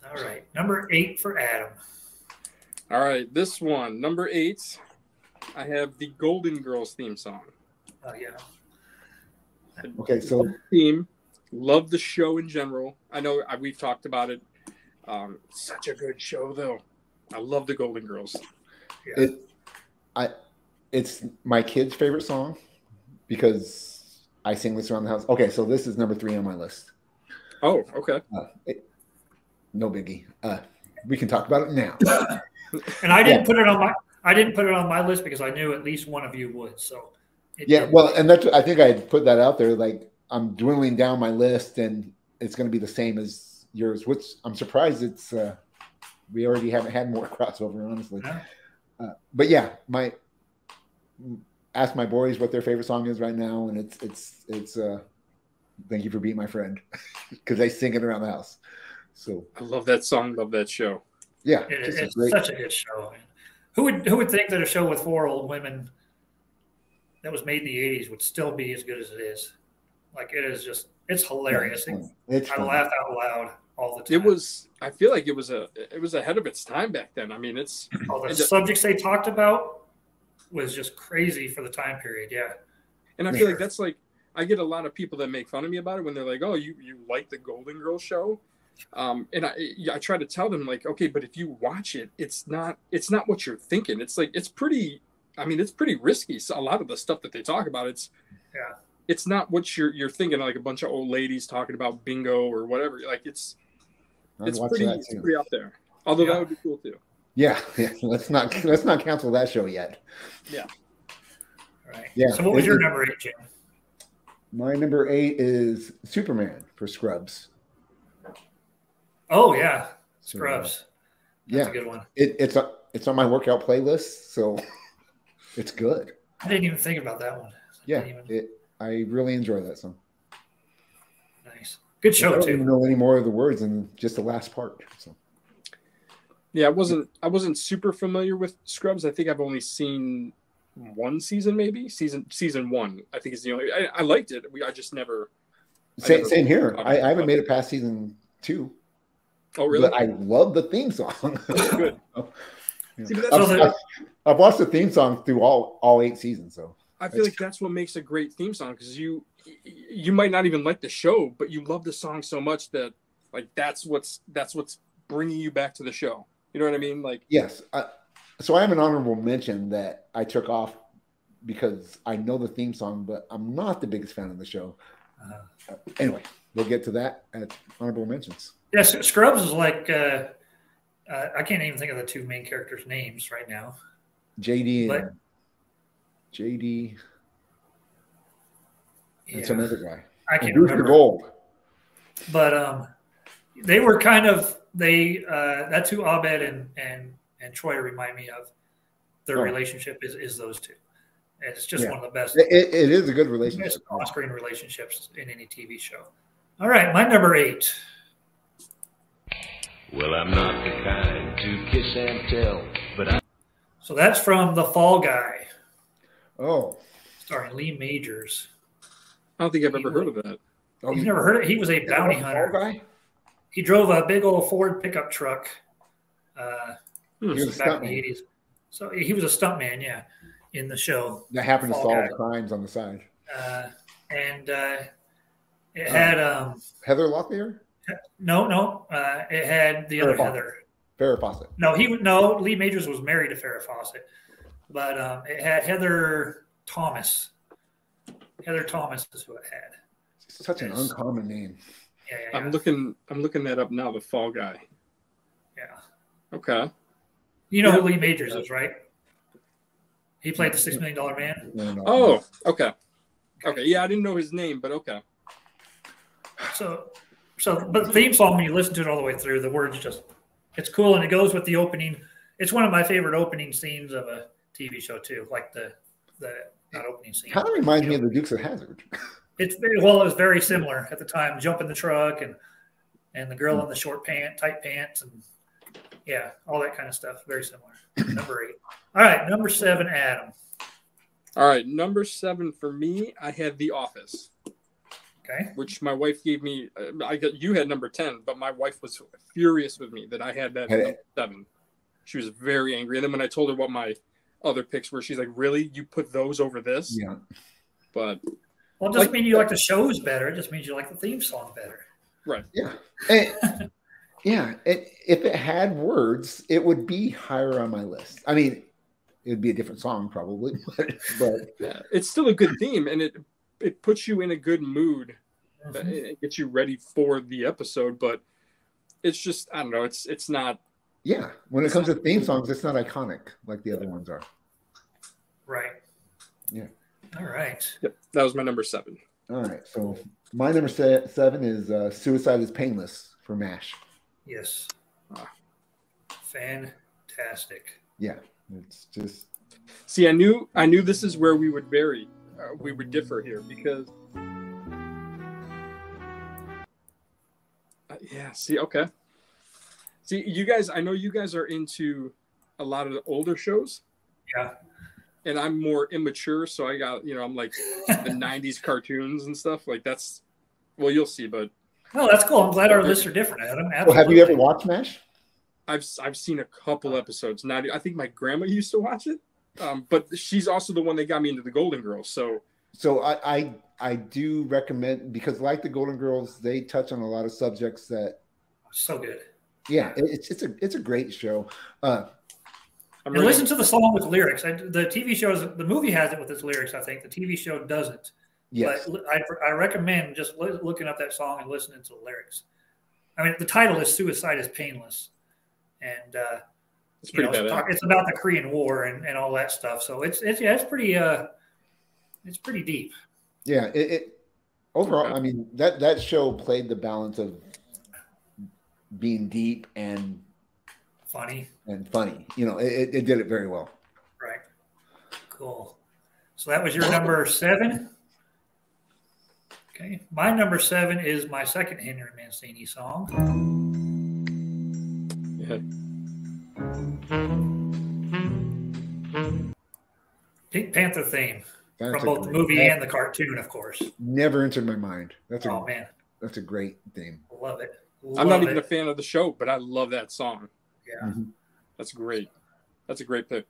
All right. Number 8 for Adam. All right. This one, number 8. I have the Golden Girls theme song. Oh, yeah. Okay, so theme. Love the show in general. I know we've talked about it. Such a good show, though. I love the Golden Girls. Yeah. It's my kid's favorite song because I sing this around the house. Okay, so this is number 3 on my list. Oh, okay. No biggie. We can talk about it now. And I didn't put it on my list because I knew at least one of you would. So well, and that's I think I put that out there. Like I'm dwindling down my list, and it's going to be the same as yours. Which I'm surprised it's. We already haven't had more crossover, honestly. Yeah. But yeah, ask my boys what their favorite song is right now, and it's. Thank you for being my friend, because they sing it around the house. So I love that song. Love that show. Yeah, it's such a good show. Who would think that a show with 4 old women that was made in the 80s would still be as good as it is? Like it's hilarious. I laugh out loud all the time. I feel like it was ahead of its time back then. I mean, the subjects they talked about was just crazy for the time period. Yeah. And I feel like that's like, I get a lot of people that make fun of me about it when they're like, "Oh, you like the Golden Girls show?" And I try to tell them like, okay, but if you watch it, it's not what you're thinking. It's like it's pretty risky. So a lot of the stuff that they talk about, it's not what you're thinking. Like a bunch of old ladies talking about bingo or whatever. Like it's pretty out there. Although that would be cool too. Yeah. Let's not cancel that show yet. Yeah. All right. Yeah. So what was your number 8, Jim? My number 8 is Superman for Scrubs. Oh yeah, Scrubs. That's a good one. It's on my workout playlist. So It's good. I didn't even think about that one. Yeah, I really enjoy that song. Nice. Good show, I don't too. even know any more of the words than just the last part. So. Yeah, I wasn't super familiar with Scrubs. I think I've only seen one season, maybe season one. I think is the only. I liked it. I just never. Same here. I haven't made it past season 2. Oh, really? But I love the theme song. Good. Yeah. See, I've watched the theme song through all 8 seasons. So I feel like that's what makes a great theme song, because you might not even like the show, but you love the song so much that like that's what's bringing you back to the show. You know what I mean? Like, yes. So I have an honorable mention that I took off because I know the theme song, but I'm not the biggest fan of the show. Anyway, we'll get to that at honorable mentions. Yes, Scrubs is like I can't even think of the 2 main characters' names right now. JD But, and JD. yeah, It's another guy. I can't Bruce remember. Gold. But they were kind of that's who Abed and Troy remind me of. Their relationship is those 2. It's just one of the best. It is a good relationship. Best on-screen relationships in any TV show. All right, my number 8. Well, I'm not the kind to kiss and tell, but So that's from The Fall Guy. Oh. Starring Lee Majors. I don't think I've ever heard of that. Oh, you've never heard it? He was a bounty hunter. Fall Guy? He drove a big old Ford pickup truck He was back in the 80s. So he was a stuntman, yeah, in the show. That happened to Fall solve Guy. crimes on the side. And it had Heather Locklear? no. It had the other Heather. Farrah Fawcett. No. Lee Majors was married to Farrah Fawcett, but it had Heather Thomas. Heather Thomas is who it had. Such an uncommon name. Yeah. I'm looking that up now. The Fall Guy. Yeah. Okay. You know who Lee Majors is, right? He played the $6 Million Man. No. Oh, okay. Okay. Yeah, I didn't know his name, but okay. So, but the theme song, when you listen to it all the way through, the words it's cool, and it goes with the opening. It's one of my favorite opening scenes of a TV show too, like the not opening scene. Kind of reminds me of the Dukes of Hazzard. It was very similar at the time. Jump in the truck and the girl in the tight pants, and yeah, all that kind of stuff. Very similar. Number 8. All right, number 7, Adam. All right, number 7 for me, I had The Office. Okay. Which my wife gave me. You had number 10, but my wife was furious with me that I had that number 7. She was very angry. And then when I told her what my other picks were, she's like, "Really? You put those over this?" Yeah. But Well, it doesn't mean you like the shows better. It just means you like the theme song better. right. Yeah. If it had words, it would be higher on my list. I mean, it would be a different song probably, but Yeah, it's still a good theme, and it puts you in a good mood. It gets you ready for the episode, but it's just, I don't know, it's not. Yeah, when it comes to theme songs, it's not iconic like the other ones are. Right. Yeah. All right. Yep, that was my number 7. All right, so my number 7 is "Suicide is Painless" for MASH. Yes. Fantastic. Yeah, it's just. See, I knew this is where we would differ here, because. Yeah. See. Okay. See, you guys. I know you guys are into a lot of the older shows. Yeah. And I'm more immature, so I got, I'm like the 90s cartoons and stuff. Like that's, well, you'll see, but. Oh, that's cool. I'm glad our lists are different, Adam. Absolutely. Well, have you ever watched MASH? I've seen a couple episodes. Not, I think my grandma used to watch it, but she's also the one that got me into the Golden Girls. So I do recommend, because like the Golden Girls, they touch on a lot of subjects that. So good. Yeah, it's a great show. And listen to the song with lyrics. The TV shows, the movie has it with its lyrics. I think the TV show doesn't. Yes. But I recommend just looking up that song and listening to the lyrics. I mean, the title is "Suicide is Painless," and it's pretty bad. It's about the Korean War and all that stuff. So it's pretty deep. Yeah. Overall, I mean, that show played the balance of being deep and funny. It did it very well. Right. Cool. So that was your number 7? Okay. My number 7 is my second Henry Mancini song. Yeah. Pink Panther theme. That's From a both the great- movie that and the cartoon, of course. Never entered my mind. Oh, man. That's a great theme. Love it. I'm not even a fan of the show, but I love that song. Yeah. Mm-hmm. That's great. That's a great pick.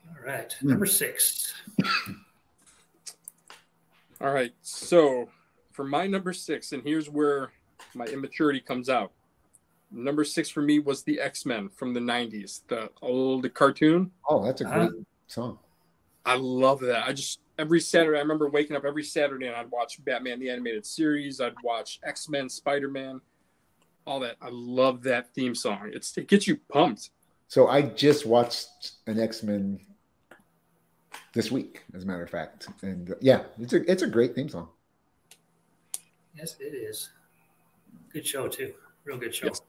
All right. Number 6. All right. So for my number 6, and here's where my immaturity comes out. Number 6 for me was the X-Men from the 90s, the old cartoon. Oh, that's a great song. I love that. Every Saturday, I remember waking up every Saturday and I'd watch Batman the Animated Series. I'd watch X-Men, Spider-Man, all that. I love that theme song. It gets you pumped. So I just watched an X-Men this week, as a matter of fact. And it's a great theme song. Yes, it is. Good show, too. Real good show. Yes.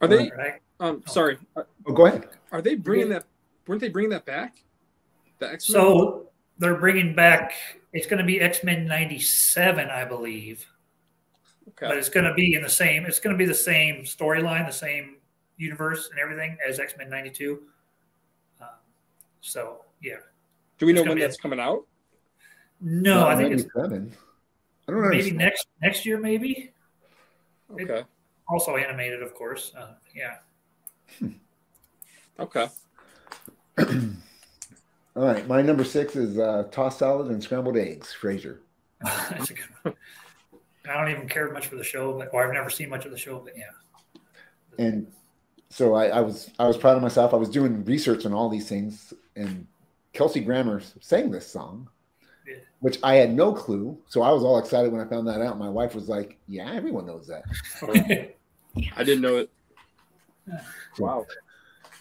Are they? Right. Sorry. Oh, go ahead. Are they bringing that? Weren't they bringing that back? The X-Men? So they're bringing back. It's going to be X-Men 97, I believe. Okay. But it's going to be in the same. It's going to be the same storyline, the same universe, and everything as X-Men 92. So yeah. Do we know when that's coming out? No, I think it's 97. I don't know. maybe next year, maybe. Okay. Also animated, of course. Yeah. Okay. All right. My number 6 is tossed salad and scrambled eggs, Frasier. That's a good one. I don't even care much for the show, or I've never seen much of the show, but yeah. And so I was proud of myself. I was doing research on all these things, and Kelsey Grammer sang this song, which I had no clue. So I was all excited when I found that out. My wife was like, "Yeah, everyone knows that." I didn't know it. Wow.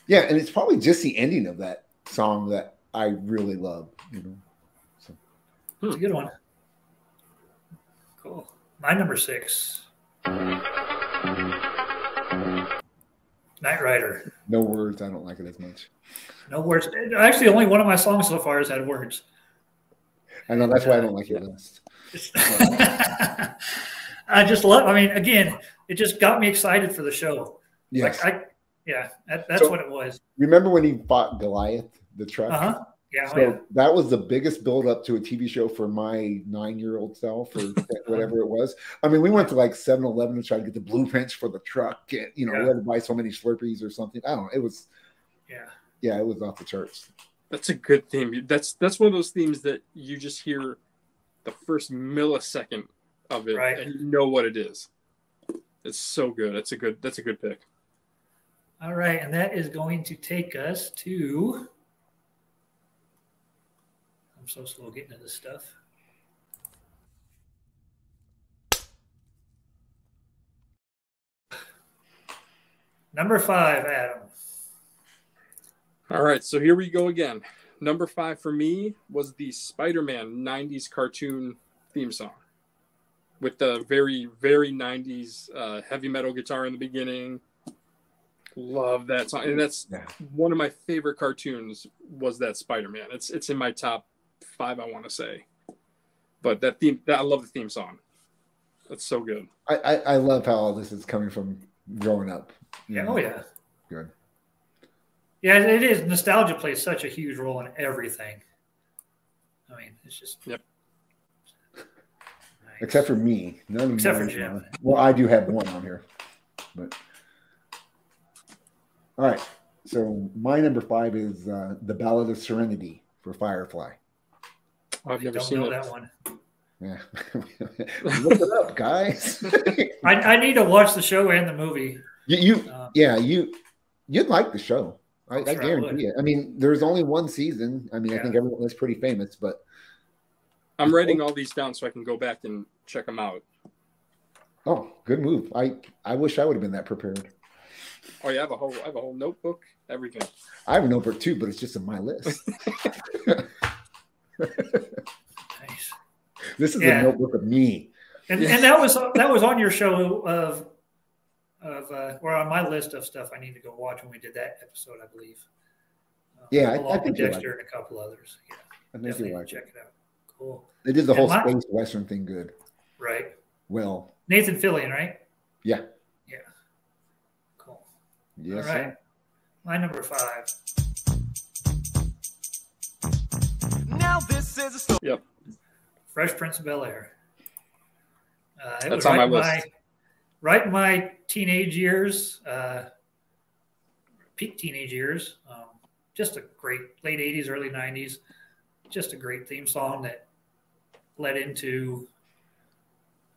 Yeah, and it's probably just the ending of that song that I really love. You know, so. It's a good one. Cool. My number 6. Knight Rider. No words. I don't like it as much. No words. Actually, only one of my songs so far has had words. I know that's why I don't like your list. I just love. I mean, again, it just got me excited for the show. Yes. That's what it was. Remember when he fought Goliath, the truck? Uh-huh. Yeah. So that was the biggest build up to a TV show for my 9-year-old self or whatever it was. I mean, we went to like 7-Eleven to try to get the blueprints for the truck. And, we had to buy so many Slurpees or something. I don't know. It was, it was off the charts. That's a good theme. That's one of those themes that you just hear the first millisecond of it, and you know what it is. It's so good. That's a good pick. All right, and that is going to take us to. I'm so slow getting to this stuff. Number 5, Adam. All right, so here we go again. Number 5 for me was the Spider-Man 90s cartoon theme song with the very, very 90s heavy metal guitar in the beginning. Love that song. And that's one of my favorite cartoons was that Spider-Man. It's in my top 5, I want to say. But I love the theme song. That's so good. I love how all this is coming from growing up. Yeah. Oh, yeah. Good. Yeah, it is. Nostalgia plays such a huge role in everything. I mean, it's just. Yep. Nice. Except for me. Except for Jim. Well, I do have one on here. But all right. So my number 5 is The Ballad of Serenity for Firefly. I've never seen that one. Yeah. Look it up, guys. I need to watch the show and the movie. You'd like the show. I guarantee it. I mean, there's only one season. I mean, I think everyone is pretty famous, but I'm writing all these down so I can go back and check them out. Oh, good move. I wish I would have been that prepared. Oh, yeah, I have a whole notebook, everything. I have a notebook too, but it's just on my list. Nice. This is a notebook of me. And that was on your show of or on my list of stuff I need to go watch when we did that episode, I believe. Yeah, I along with think you're Dexter right. and a couple others. Yeah, I think definitely you're right. check it out. Cool. They did the And whole my- space western thing good. Right. Well, Nathan Fillion, right? yeah. Yeah. Cool. Yes, All right. sir. My number 5. Now this is a story. Yep. Fresh Prince of Bel-Air. It That's was on my right list. right in my teenage years, peak teenage years. Just a great late 80s, early 90s. Just a great theme song that led into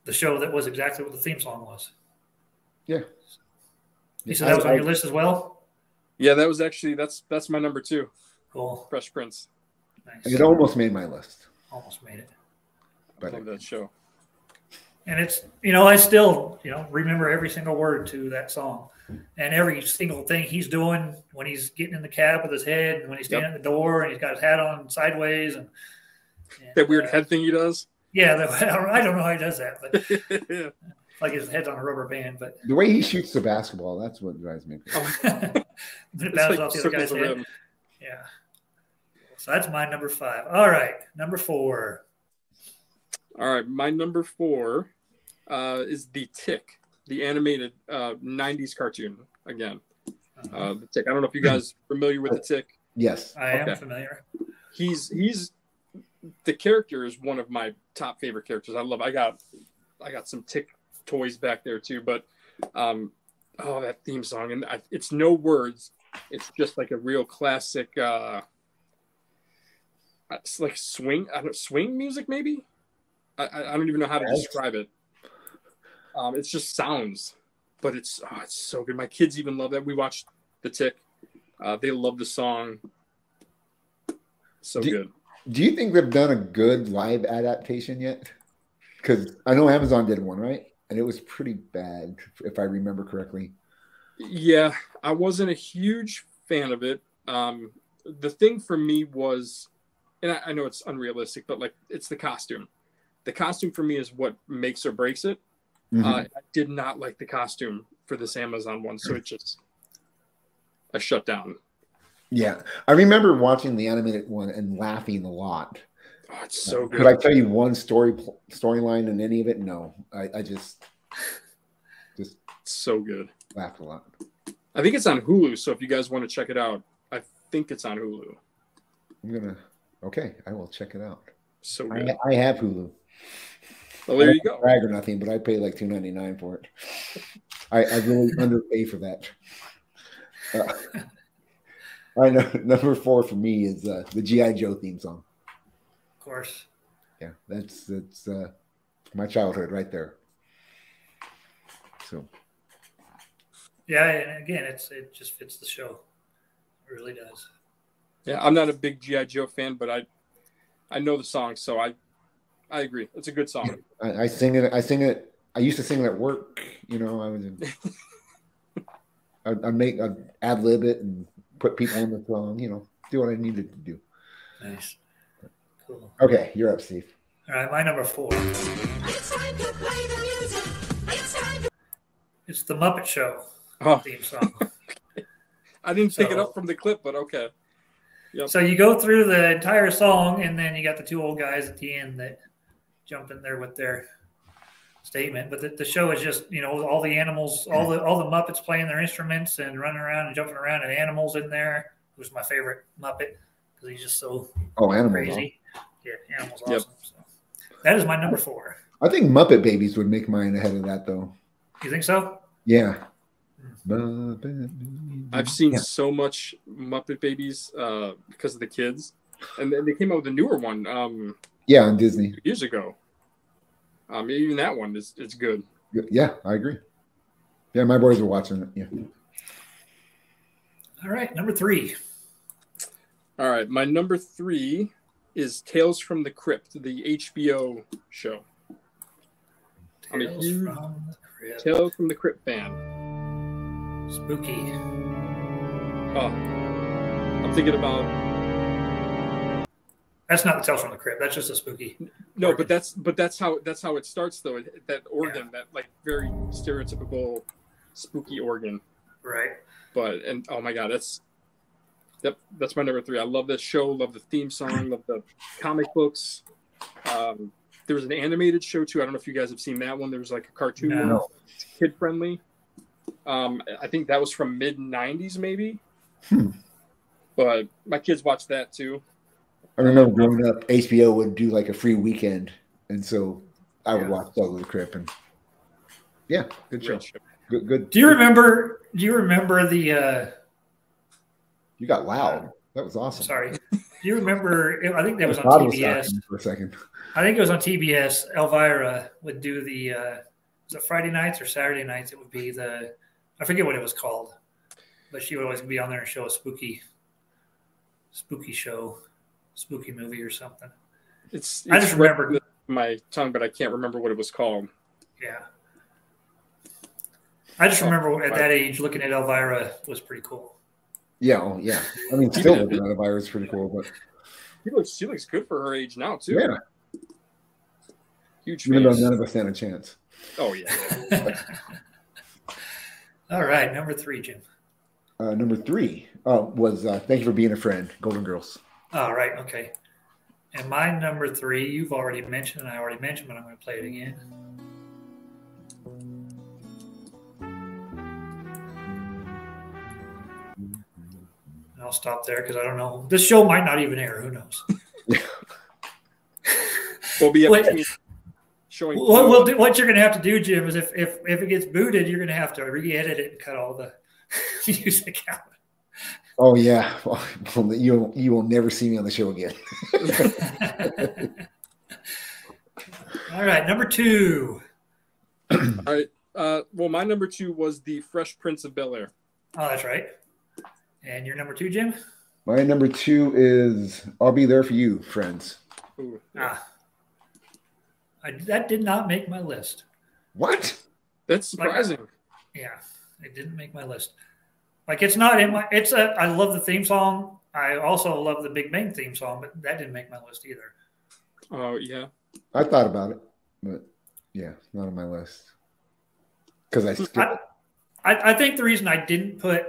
the show that was exactly what the theme song was. Yeah. You said that was on your list as well? Yeah, that was actually that's my number 2. Cool. Fresh Prince. Nice. It almost made my list. Almost made it. I love that show. And it's, I still, remember every single word to that song and every single thing he's doing when he's getting in the cab with his head and when he's standing at the door and he's got his hat on sideways and That weird head thing he does. Yeah, I don't know how he does that, but Yeah. like his head's on a rubber band, but The way he shoots the basketball, that's what drives me crazy. but it bounces off the other guy's circles the head. rim. Yeah. So that's my number 5. All right, number 4. All right, my number 4 is The Tick, the animated 90s cartoon again. The Tick. I don't know if you guys are familiar with The Tick. Yes. I am Okay. familiar. He's the character is one of my top favorite characters. I got some Tick toys back there too, but that theme song, and it's no words. It's just like a real classic it's like swing music maybe. I don't even know how to describe it. It's just sounds, but it's so good. My kids even love that. We watched The Tick. They love the song. So good. Do you think they've done a good live adaptation yet? Because I know Amazon did one, right? And it was pretty bad, if I remember correctly. Yeah, I wasn't a huge fan of it. The thing for me was, and I know it's unrealistic, but like it's the costume. The costume for me is what makes or breaks it. Mm-hmm. I did not like the costume for this Amazon one, so I shut down. Yeah, I remember watching the animated one and laughing a lot. Oh, it's so good. Could I tell you one storyline in any of it? No, I just It's so good. laughed a lot. I think it's on Hulu, so if you guys want to check it out, I think it's on Hulu. Okay, I will check it out. So good. I have Hulu. Well, there I you don't go. brag or nothing, but I pay like $2.99 for it. I really underpay for that. I know number 4 for me is the G.I. Joe theme song. Of course. Yeah, that's my childhood right there. So Yeah, and again, it just fits the show. It really does. Yeah, I'm not a big G.I. Joe fan, but I know the song, so I agree. It's a good song. I sing it. I used to sing it at work. I was I'd ad lib it and put people on the song. Do what I needed to do. Nice. Cool. Okay, you're up, Steve. All right, my number 4. It's time to play the music. It's time to... It's the Muppet Show Oh, theme song. I didn't pick it So- up from the clip, but okay. Yep. So you go through the entire song, and then you got the 2 old guys at the end that jump in there with their statement. But the show is just, all the animals, all the Muppets playing their instruments and running around and jumping around, and animals in there. Who's my favorite Muppet because he's just so Animals. crazy. Yeah, animals Yep. awesome. So that is my number 4. I think Muppet Babies would make mine ahead of that, though. You think so? Yeah. I've seen so much Muppet Babies because of the kids, and then they came out with a newer one Yeah, on Disney. years ago. Even that one it's good. Yeah, I agree. Yeah, my boys were watching it. Yeah. All right, number 3. All right, my number 3 is Tales from the Crypt, the HBO show. I'm a Tales huge from the Crypt. Tales from the Crypt fan. Spooky. Oh, I'm thinking about That's not the Tales from the Crypt. That's just a spooky. no, but that's how it starts though. That organ, that like very stereotypical spooky organ. Right. But oh my god, Yep, that's my number 3. I love this show. Love the theme song. Love the comic books. There was an animated show too. I don't know if you guys have seen that one. There was like a cartoon, No. kid friendly. I think that was from mid '90s, maybe. But my kids watched that too. I remember growing up, HBO would do like a free weekend, and so I would watch Dog of the Crypt. And yeah, good show. Good. Do you remember the? You got loud. That was awesome. Sorry. Do you remember? I think that was on God was TBS. talking for a second. I think it was on TBS. Elvira would do the was it Friday nights or Saturday nights? It would be I forget what it was called, but she would always be on there and show a spooky show, spooky movie or something. I just remember my tongue, but I can't remember what it was called. Yeah, I just remember at that age looking at Elvira was pretty cool. Yeah, yeah. I mean, still looking at Elvira is pretty cool, but she looks good for her age now too. Yeah. Huge. Even though none of us stand a chance. Oh yeah. All right, number 3, Jim. Number 3 was Thank You for Being a Friend, Golden Girls. All right, okay. And my number 3, you've already mentioned, and I already mentioned, but I'm going to play it again. And I'll stop there because I don't know. This show might not even air. Who knows? We'll be showing. What you're going to have to do, Jim, is if it gets booted, you're going to have to re-edit it and cut all the music out. Oh yeah, well, you will never see me on the show again. All right, number 2. All right. Well, my number 2 was the Fresh Prince of Bel-Air. Oh, that's right. And your number 2, Jim? My number 2 is I'll Be There for You, Friends. Ooh. That did not make my list. What? That's surprising. Yeah, it didn't make my list. Like it's not in my. I love the theme song. I also love the Big Bang theme song, but that didn't make my list either. Oh yeah. I thought about it, but yeah, not on my list because I skipped it. I think the reason I didn't put.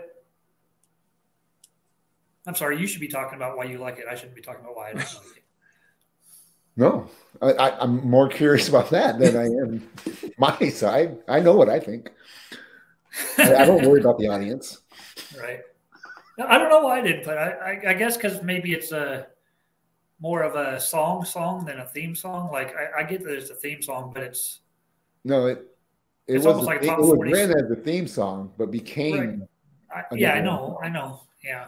I'm sorry. You should be talking about why you like it. I shouldn't be talking about why I don't like it. No, I'm more curious about that than I am my side. I know what I think. I don't worry about the audience. Right. I don't know why I didn't put. I guess because maybe it's more of a song than a theme song. Like I get that it's a theme song, but it's it's almost like top 40. It was ran as the theme song, but became. Right. I know. Yeah.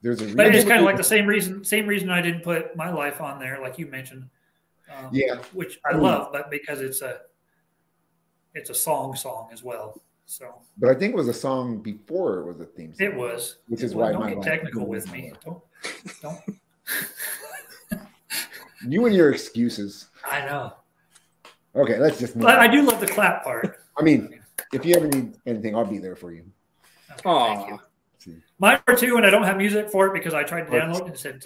There's a reason. But it's kind of like the same reason I didn't put My Life on there, like you mentioned. Which I love, but because it's a song as well. So. But I think it was a song before it was a theme song. It was. Which is why don't My get Life technical with me. Don't. You and your excuses. I know. Okay, let's just move But on. I do love the clap part. I mean, if you ever need anything, I'll be there for you. Okay, thank you. My number 2, and I don't have music for it because I tried to download it and said,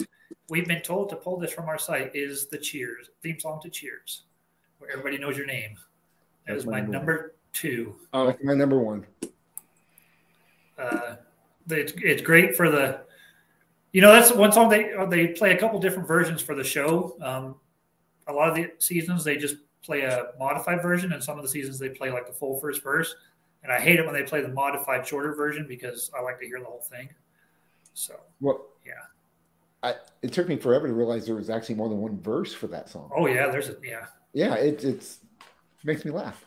we've been told to pull this from our site, is the Cheers, theme song to Cheers, where everybody knows your name. That is my number 2. Oh, that's my number 1. It's great for the, that's one song they play a couple different versions for the show. A lot of the seasons they just play a modified version, and some of the seasons they play like the full first verse. And I hate it when they play the modified shorter version because I like to hear the whole thing. So, yeah. It took me forever to realize there was actually more than one verse for that song. Oh, yeah. Yeah, it makes me laugh.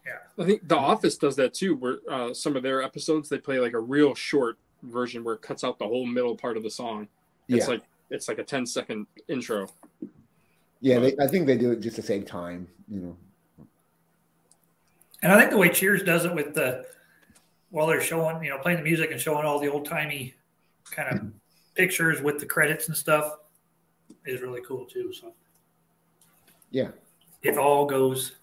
Yeah. I think The Office does that too, where some of their episodes, they play like a real short version where it cuts out the whole middle part of the song. It's like a 10-second intro. Yeah, I think they do it just to save time, And I think the way Cheers does it with while they're showing, playing the music and showing all the old timey kind of pictures with the credits and stuff is really cool too. So yeah, it all goes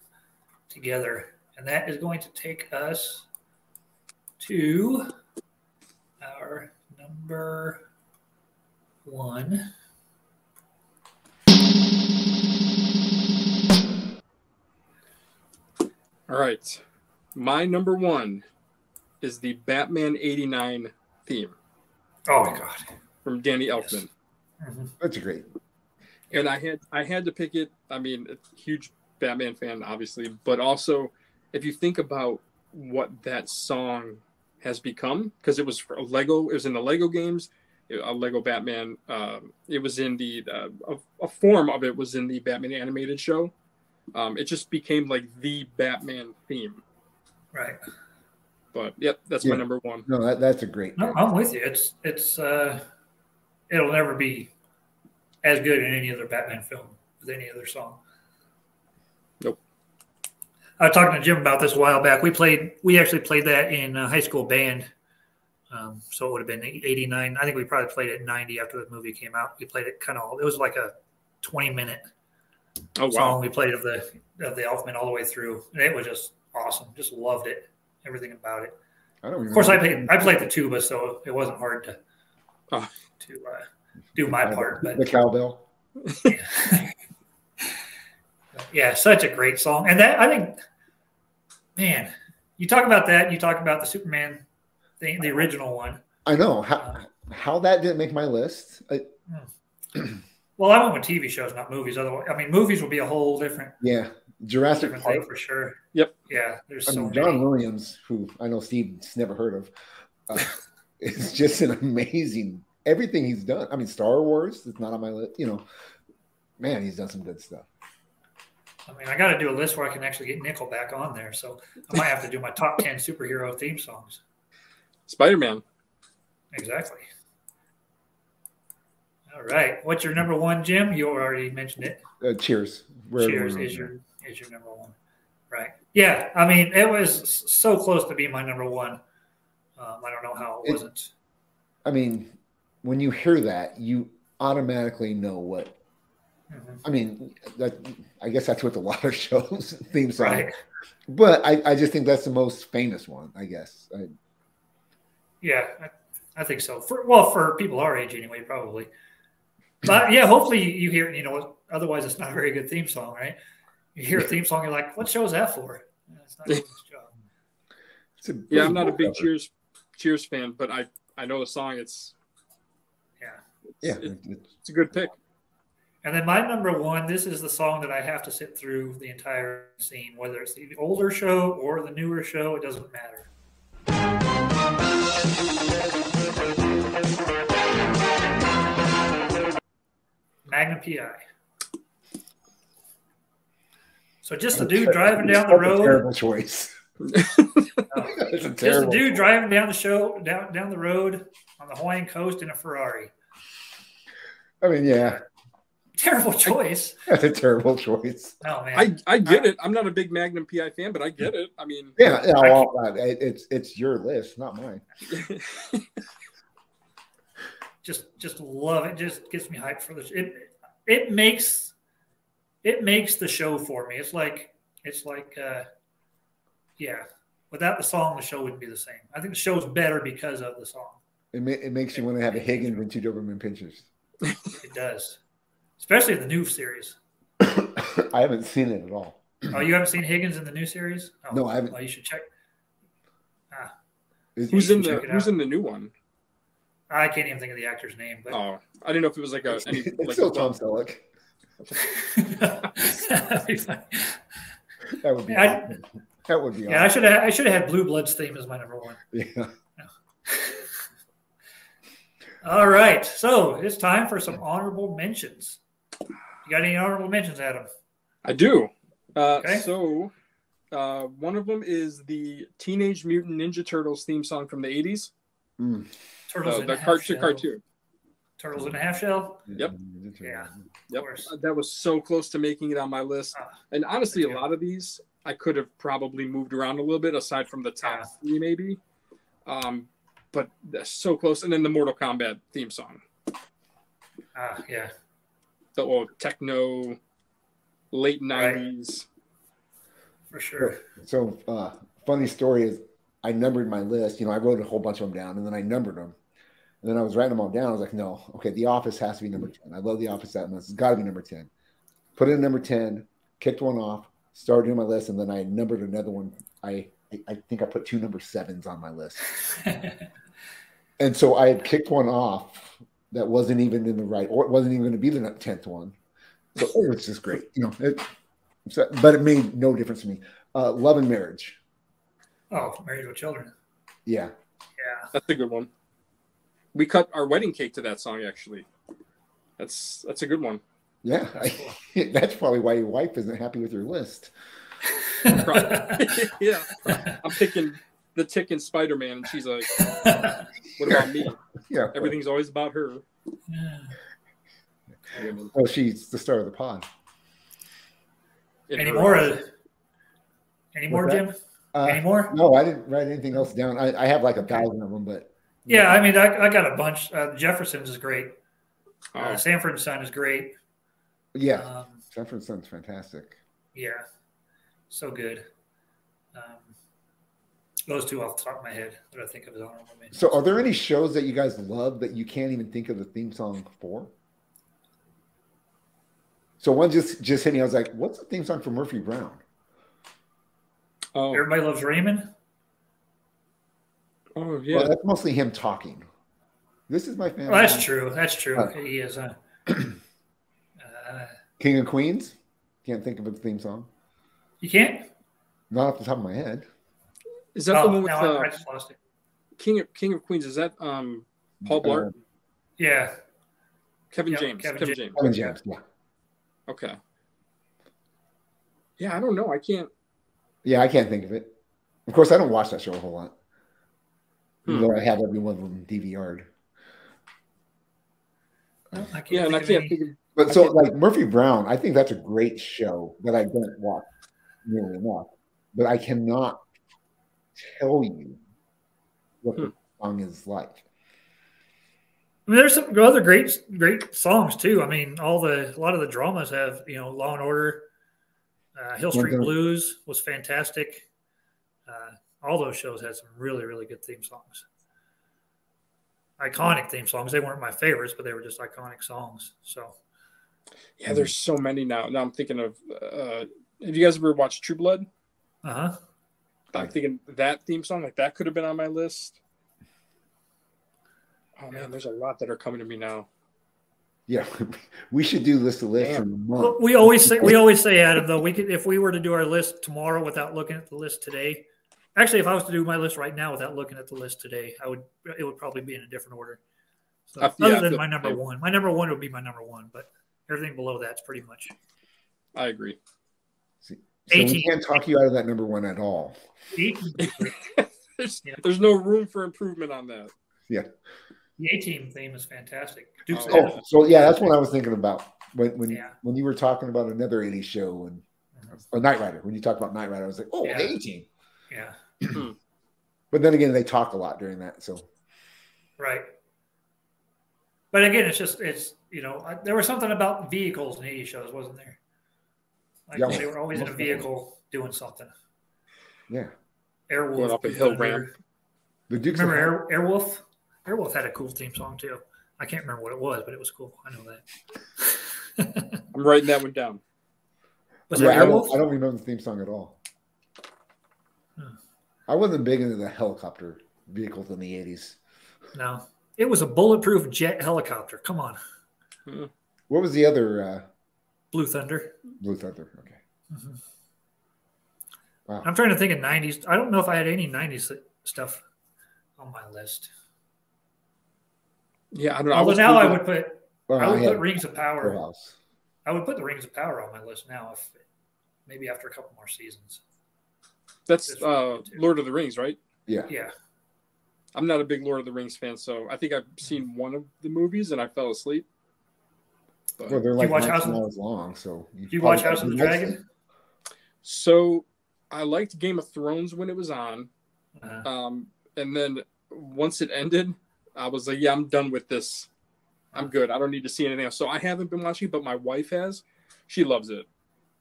together, and that is going to take us to our number 1. All right. My number 1 is the Batman '89 theme. Oh my God. from Danny Elfman. Mhm. That's great. And I had to pick it. I mean, a huge Batman fan, obviously, but also if you think about what that song has become, because it was for Lego, it was in the Lego games, a Lego Batman. It was in the a form of it was in the Batman animated show. It just became like the Batman theme. Right. But yep, that's my number one. No, that's a great. No, I'm with you. It's it'll never be as good in any other Batman film with any other song. Nope. I was talking to Jim about this a while back. We actually played that in high school band. So it would have been 89. I think we probably played it in 90 after the movie came out. We played it it was like a 20-minute song we played of the Elfman all the way through. And it was just awesome. Just loved it. Everything about it. Of course, I played the tuba, so it wasn't hard to do my part. But the cowbell. Yeah, such a great song. And that, I think, man, you talk about that, you talk about the Superman thing, the original one. I know how that didn't make my list. Well, I went with TV shows, not movies. Otherwise, I mean, movies would be a whole different Jurassic Park thing for sure. Yep. Yeah, there's so many. John Williams, who I know Steve's never heard of, it's just an amazing everything he's done. I mean, Star Wars, it's not on my list. Man, he's done some good stuff. I mean, I got to do a list where I can actually get Nickelback on there. So I might have to do my top 10 superhero theme songs. Spider-Man. Exactly. All right. What's your number one, Jim? You already mentioned it. Cheers. Cheers is your number one. Right. Yeah. I mean, it was so close to being my number one. I don't know how it wasn't. I mean, when you hear that, you automatically know what. I mean, I guess that's what a lot of shows theme song. Right. But I just think that's the most famous one, I guess. Yeah, I think so. For people our age anyway, probably. But yeah, hopefully you hear it. Otherwise it's not a very good theme song, right? You hear a theme song, you're like, what show is that for? It's not a job. I'm not a big Cheers fan, but I know the song. It's a good pick. And then my number one, this is the song that I have to sit through the entire scene, whether it's the older show or the newer show, it doesn't matter. Magnum PI. So just a dude driving down the road. Terrible choice. Just a dude driving down down the road on the Hawaiian coast in a Ferrari. I mean, yeah. Terrible choice. That's a terrible choice. Oh man, I get it. I'm not a big Magnum PI fan, but I get it. I mean, it's your list, not mine. just love it. Just gets me hyped for this. It makes the show for me. It's like without the song, the show wouldn't be the same. I think the show's better because of the song. It makes you want to have a Higgins and 2 Doberman Pinschers. It does. Especially in the new series. I haven't seen it at all. Oh, you haven't seen Higgins in the new series? Oh, no, I haven't. Well, you should check. Who's in the new one? I can't even think of the actor's name. But I didn't know if it was it's still Tom Selleck. That'd be funny. That would be awesome. That would be awesome. I should have had Blue Bloods theme as my number one. Yeah. No. All right, so it's time for some honorable mentions. You got any honorable mentions, Adam? I do. Okay. So one of them is the Teenage Mutant Ninja Turtles theme song from the 80s. Turtles in a half shell. Cartoon. Turtles in a half shell? Yep. Yeah. Yep. That was so close to making it on my list. And honestly, a lot of these I could have probably moved around a little bit, aside from the top 3 maybe. But that's so close. And then the Mortal Kombat theme song. Yeah. The old techno, late 90s. Right. For sure. So funny story is I numbered my list. I wrote a whole bunch of them down, and then I numbered them. And then I was writing them all down. I was like, no, okay, The Office has to be number 10. I love The Office that much. It's got to be number 10. Put it in number 10, kicked one off, started doing my list, and then I numbered another one. I think I put 2 number 7s on my list. And so I had kicked one off that wasn't even in the right, or it wasn't even going to be the 10th one. So it was just great, but it made no difference to me. Love and Marriage. Oh, Married with Children. Yeah. Yeah. That's a good one. We cut our wedding cake to that song, actually. That's a good one. Yeah. That's probably why your wife isn't happy with your list. Yeah. I'm picking the Tick and Spider-Man, and she's like, what about me? Yeah. Everything's always about her. Well, she's the star of the pod. Any more, What's Jim? Any more? No, I didn't write anything else down. I have like 1,000 of them, but Yeah, I mean, I got a bunch. Jefferson's is great. Oh. Sanford and Son is great. yeah, Sanford and Son's fantastic. Yeah, so good. Those two off the top of my head that I think of as honorable mentions. So, are there any shows that you guys love that you can't even think of the theme song for? So one just hit me. I was like, "What's the theme song for Murphy Brown?" Oh, Everybody Loves Raymond. oh yeah. Well, that's mostly him talking. This is my family. Well, that's true. That's true. He is. King of Queens. Can't think of a theme song. You can't? Not off the top of my head. Is that the one with no, I just lost it. King of Queens? Is that Paul Blart? Yeah. Kevin Yep, James. Kevin James. Kevin James. Yeah. Okay. Yeah, I don't know. I can't. Yeah, I can't think of it. Of course, I don't watch that show a whole lot. Even though I have every one of them DVR'd. No, I can't Yeah, and I think of can't any. think of. But so, like Murphy Brown, I think that's a great show that I don't watch nearly enough. But I cannot tell you what the song is like. I mean, there's some other great songs too. I mean, a lot of the dramas have, Law and Order, Hill Street Blues was fantastic. All those shows had some really, really good theme songs. Iconic theme songs. They weren't my favorites, but they were just iconic songs. So, Yeah, there's so many now. Now I'm thinking of. Have you guys ever watched True Blood? uh-huh. I'm thinking that theme song, like that could have been on my list. Oh man, there's a lot that are coming to me now. Yeah, we should do list a list in a month. Well, we always say, Adam, though, if we were to do our list tomorrow without looking at the list today. Actually, if I was to do my list right now without looking at the list today, it would probably be in a different order. So other than my number one. My number one would be my number one, but everything below that's pretty much. I agree. So we can't talk you out of that number one at all. There's no room for improvement on that. Yeah. The A-Team theme is fantastic. So yeah, that's what I was thinking about when you were talking about another 80s show and Knight Rider. When you talked about Knight Rider, I was like, the A-Team. Yeah. But then again, they talk a lot during that. So right. But again, there was something about vehicles in 80s shows, wasn't there? Like they were always in a vehicle doing something. Yeah. Airwolf. Going up a hill ramp. The Dukes remember Airwolf? Airwolf had a cool theme song too. I can't remember what it was, but it was cool. I know that. I'm writing that one down. Was that Airwolf? I don't remember the theme song at all. I wasn't big into the helicopter vehicles in the 80s. No. It was a bulletproof jet helicopter. Come on. What was the other? Blue Thunder. Blue Thunder. Okay. Mm-hmm. Wow. I'm trying to think of 90s. I don't know if I had any 90s stuff on my list. Yeah, I don't know. Although now I would put Rings of Power. House. I would put the Rings of Power on my list now, maybe after a couple more seasons. That's Lord of the Rings, right? Yeah. Yeah. I'm not a big Lord of the Rings fan, so I think I've seen one of the movies and I fell asleep. But Well, they're like 19 hours long, so you watch House of the Dragon? So I liked Game of Thrones when it was on. Uh-huh. And then once it ended, I was like, yeah, I'm done with this. I'm good. I don't need to see anything else. So I haven't been watching, but my wife has. She loves it.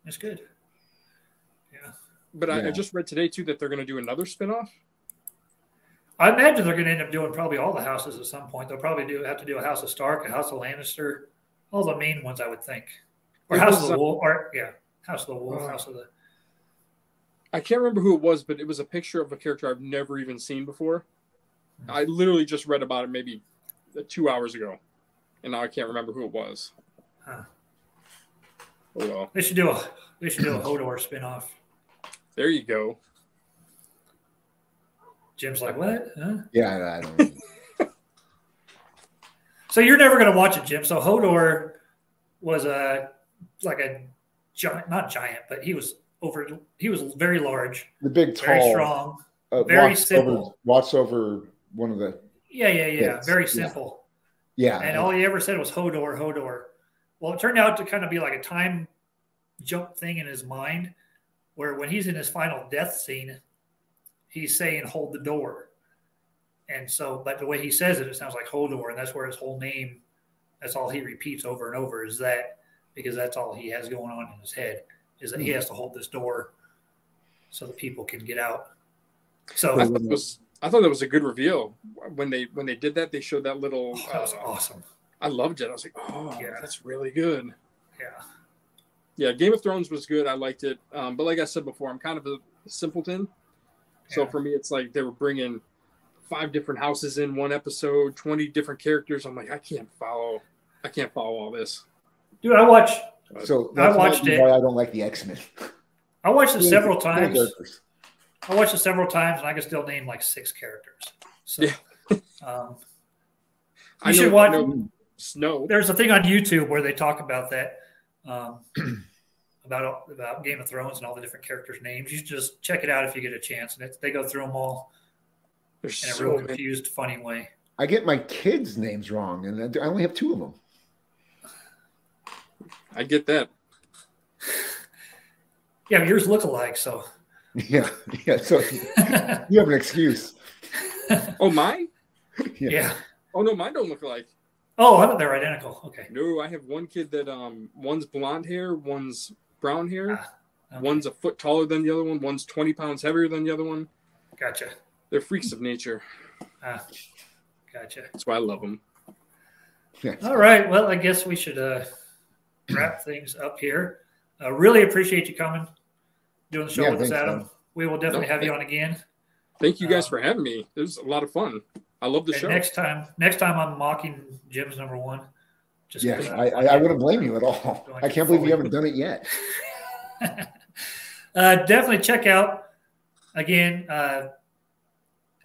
That's good. Yeah. But I just read today, too, that they're going to do another spinoff. I imagine they're going to end up doing probably all the houses at some point. They'll probably have to do a House of Stark, a House of Lannister, all the main ones, I would think. Or House of the Wolf. House of the Wolf, House of the... I can't remember who it was, but it was a picture of a character I've never even seen before. I literally just read about it maybe 2 hours ago, and now I can't remember who it was. Huh. Oh well. They should do a Hodor spinoff. There you go. Jim's like, what? Huh? Yeah, I don't. So you're never going to watch it, Jim. So Hodor was like a giant, not giant, but he was very large, The big, very tall, strong, very simple. Watch over one of the. Yeah. Yes, Very yeah. simple. Yeah. And all he ever said was Hodor. Well, it turned out to kind of be like a time jump thing in his mind, where when he's in his final death scene, he's saying, hold the door. And so, but the way he says it, it sounds like Hodor, and that's where his whole name, that's all he repeats over and over is that, because that's all he has going on in his head, is that he has to hold this door so the people can get out. So I thought that was a good reveal. When they did that, they showed that little. that was awesome. I loved it. I was like, oh, Yeah. that's really good. Yeah. Yeah, Game of Thrones was good. I liked it. But like I said before, I'm kind of a simpleton. So Yeah. for me, it's like they were bringing 5 different houses in one episode, 20 different characters. I'm like, I can't follow all this. Dude, I watched That's it. why I don't like the X-Men. I watched it several Cool times. characters. I watched it several times, and I can still name like 6 characters. So, Yeah. You should watch. Snow. There's a thing on YouTube where they talk about that, about Game of Thrones and all the different characters' names. You should just check it out if you get a chance, and they go through them all There's in a so real many. confused, funny way. I get my kids' names wrong, and I only have 2 of them. I get that. Yeah, but yours look alike, so Yeah. So you have an excuse. Oh, mine? yeah. Oh no, mine don't look like. Oh, I thought they were identical. Okay. No, I have one kid that one's blonde hair, one's brown hair, Okay. one's a foot taller than the other one, one's 20 pounds heavier than the other one. Gotcha. They're freaks of nature. Gotcha. That's why I love them. Yeah. All right. Well, I guess we should wrap things up here. Really appreciate you coming, doing the show with us, thanks, Adam. man. We will definitely have you on again. Thank you guys for having me. It was a lot of fun. I love the And show. next time I'm mocking Jim's number 1. Just Yeah, 'cause I wouldn't blame you at all. I can't believe you haven't done it yet. Definitely check out again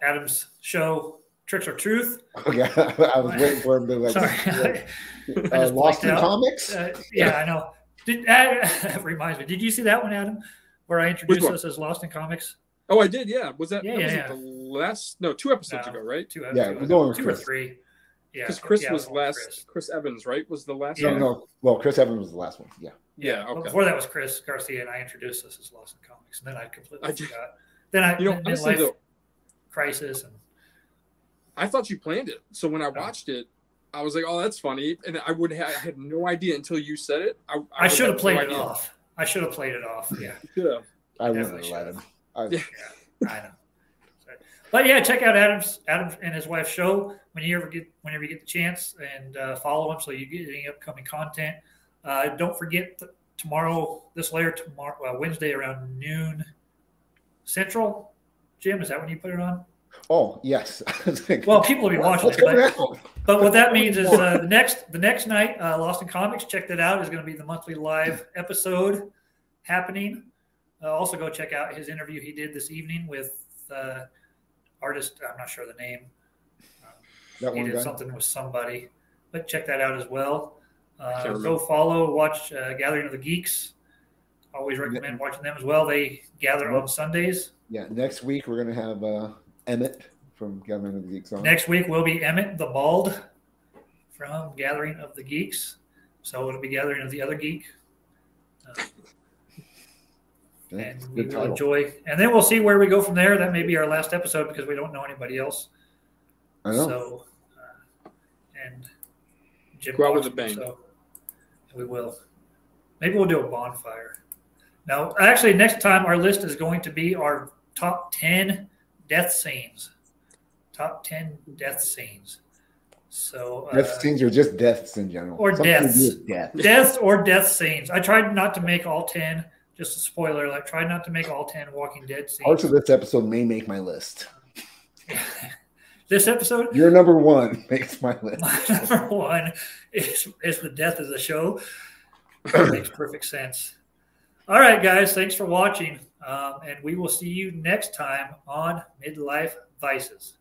Adam's show, Tricks or Truth. Okay, I was waiting for him to like. Sorry, I just Lost blanked in out. Comics. Yeah, I know. That reminds me. Did you see that one, Adam? Where I introduced one? us as Lost in Comics? Oh, I did. Yeah. Was that? Yeah, that yeah, wasn't the last? No, 2 episodes No. ago, right? Two, Yeah, two, we're going with 2 or Chris. 3. Yeah, Because Chris yeah, was we're going with last. Chris Evans, right? Was the last Yeah. one? No. Well, Chris Evans was the last one. Yeah. Yeah. Well, Okay. before that was Chris Garcia, and I introduced us as Lost in Comics, and then I completely I did- forgot. Then I, honestly, Midlife though, Crisis, and I thought you planned it. So when I watched it, I was like, "Oh, that's funny," and I had no idea until you said it. I should have played no it idea. off. I should have played it off. Yeah, Yeah. I wouldn't Definitely have let him. Yeah. I know. But yeah, check out Adam and his wife's show whenever you get the chance, and follow him so you get any upcoming content. Don't forget Wednesday around noon Central. Jim, is that when you put it on? Oh yes. I was like, Well, people will be watching what's it, going but, on? but what that means is the next night, Lost in Comics, check that out, is going to be the monthly live episode happening. Also, go check out his interview he did this evening with artist. I'm not sure the name. That He one did guy. something with somebody, but check that out as well. Can't Go remember. watch Gathering of the Geeks. Always recommend watching them as well. They gather on Sundays. Yeah. Next week we're gonna have Emmett from Gathering of the Geeks on. Next week will be Emmett the Bald from Gathering of the Geeks. So it'll be Gathering of the Other Geek. Yeah, And it's a we good will title. enjoy. And then we'll see where we go from there. That may be our last episode because we don't know anybody else. I know. So, and Jim Go out with a watched bang. it, So we will. Maybe we'll do a bonfire. No, actually, next time our list is going to be our top 10 death scenes. Top 10 death scenes. So Death scenes are just deaths in general. or Something to do deaths. with death. Deaths or death scenes. I tried not to make all 10. Just a spoiler alert. Tried not to make all 10 Walking Dead scenes. Parts of this episode may make my list. this episode. Your number one makes my list. My number one is The Death of the Show. That makes perfect sense. All right, guys. Thanks for watching. And we will see you next time on Midlife Vices.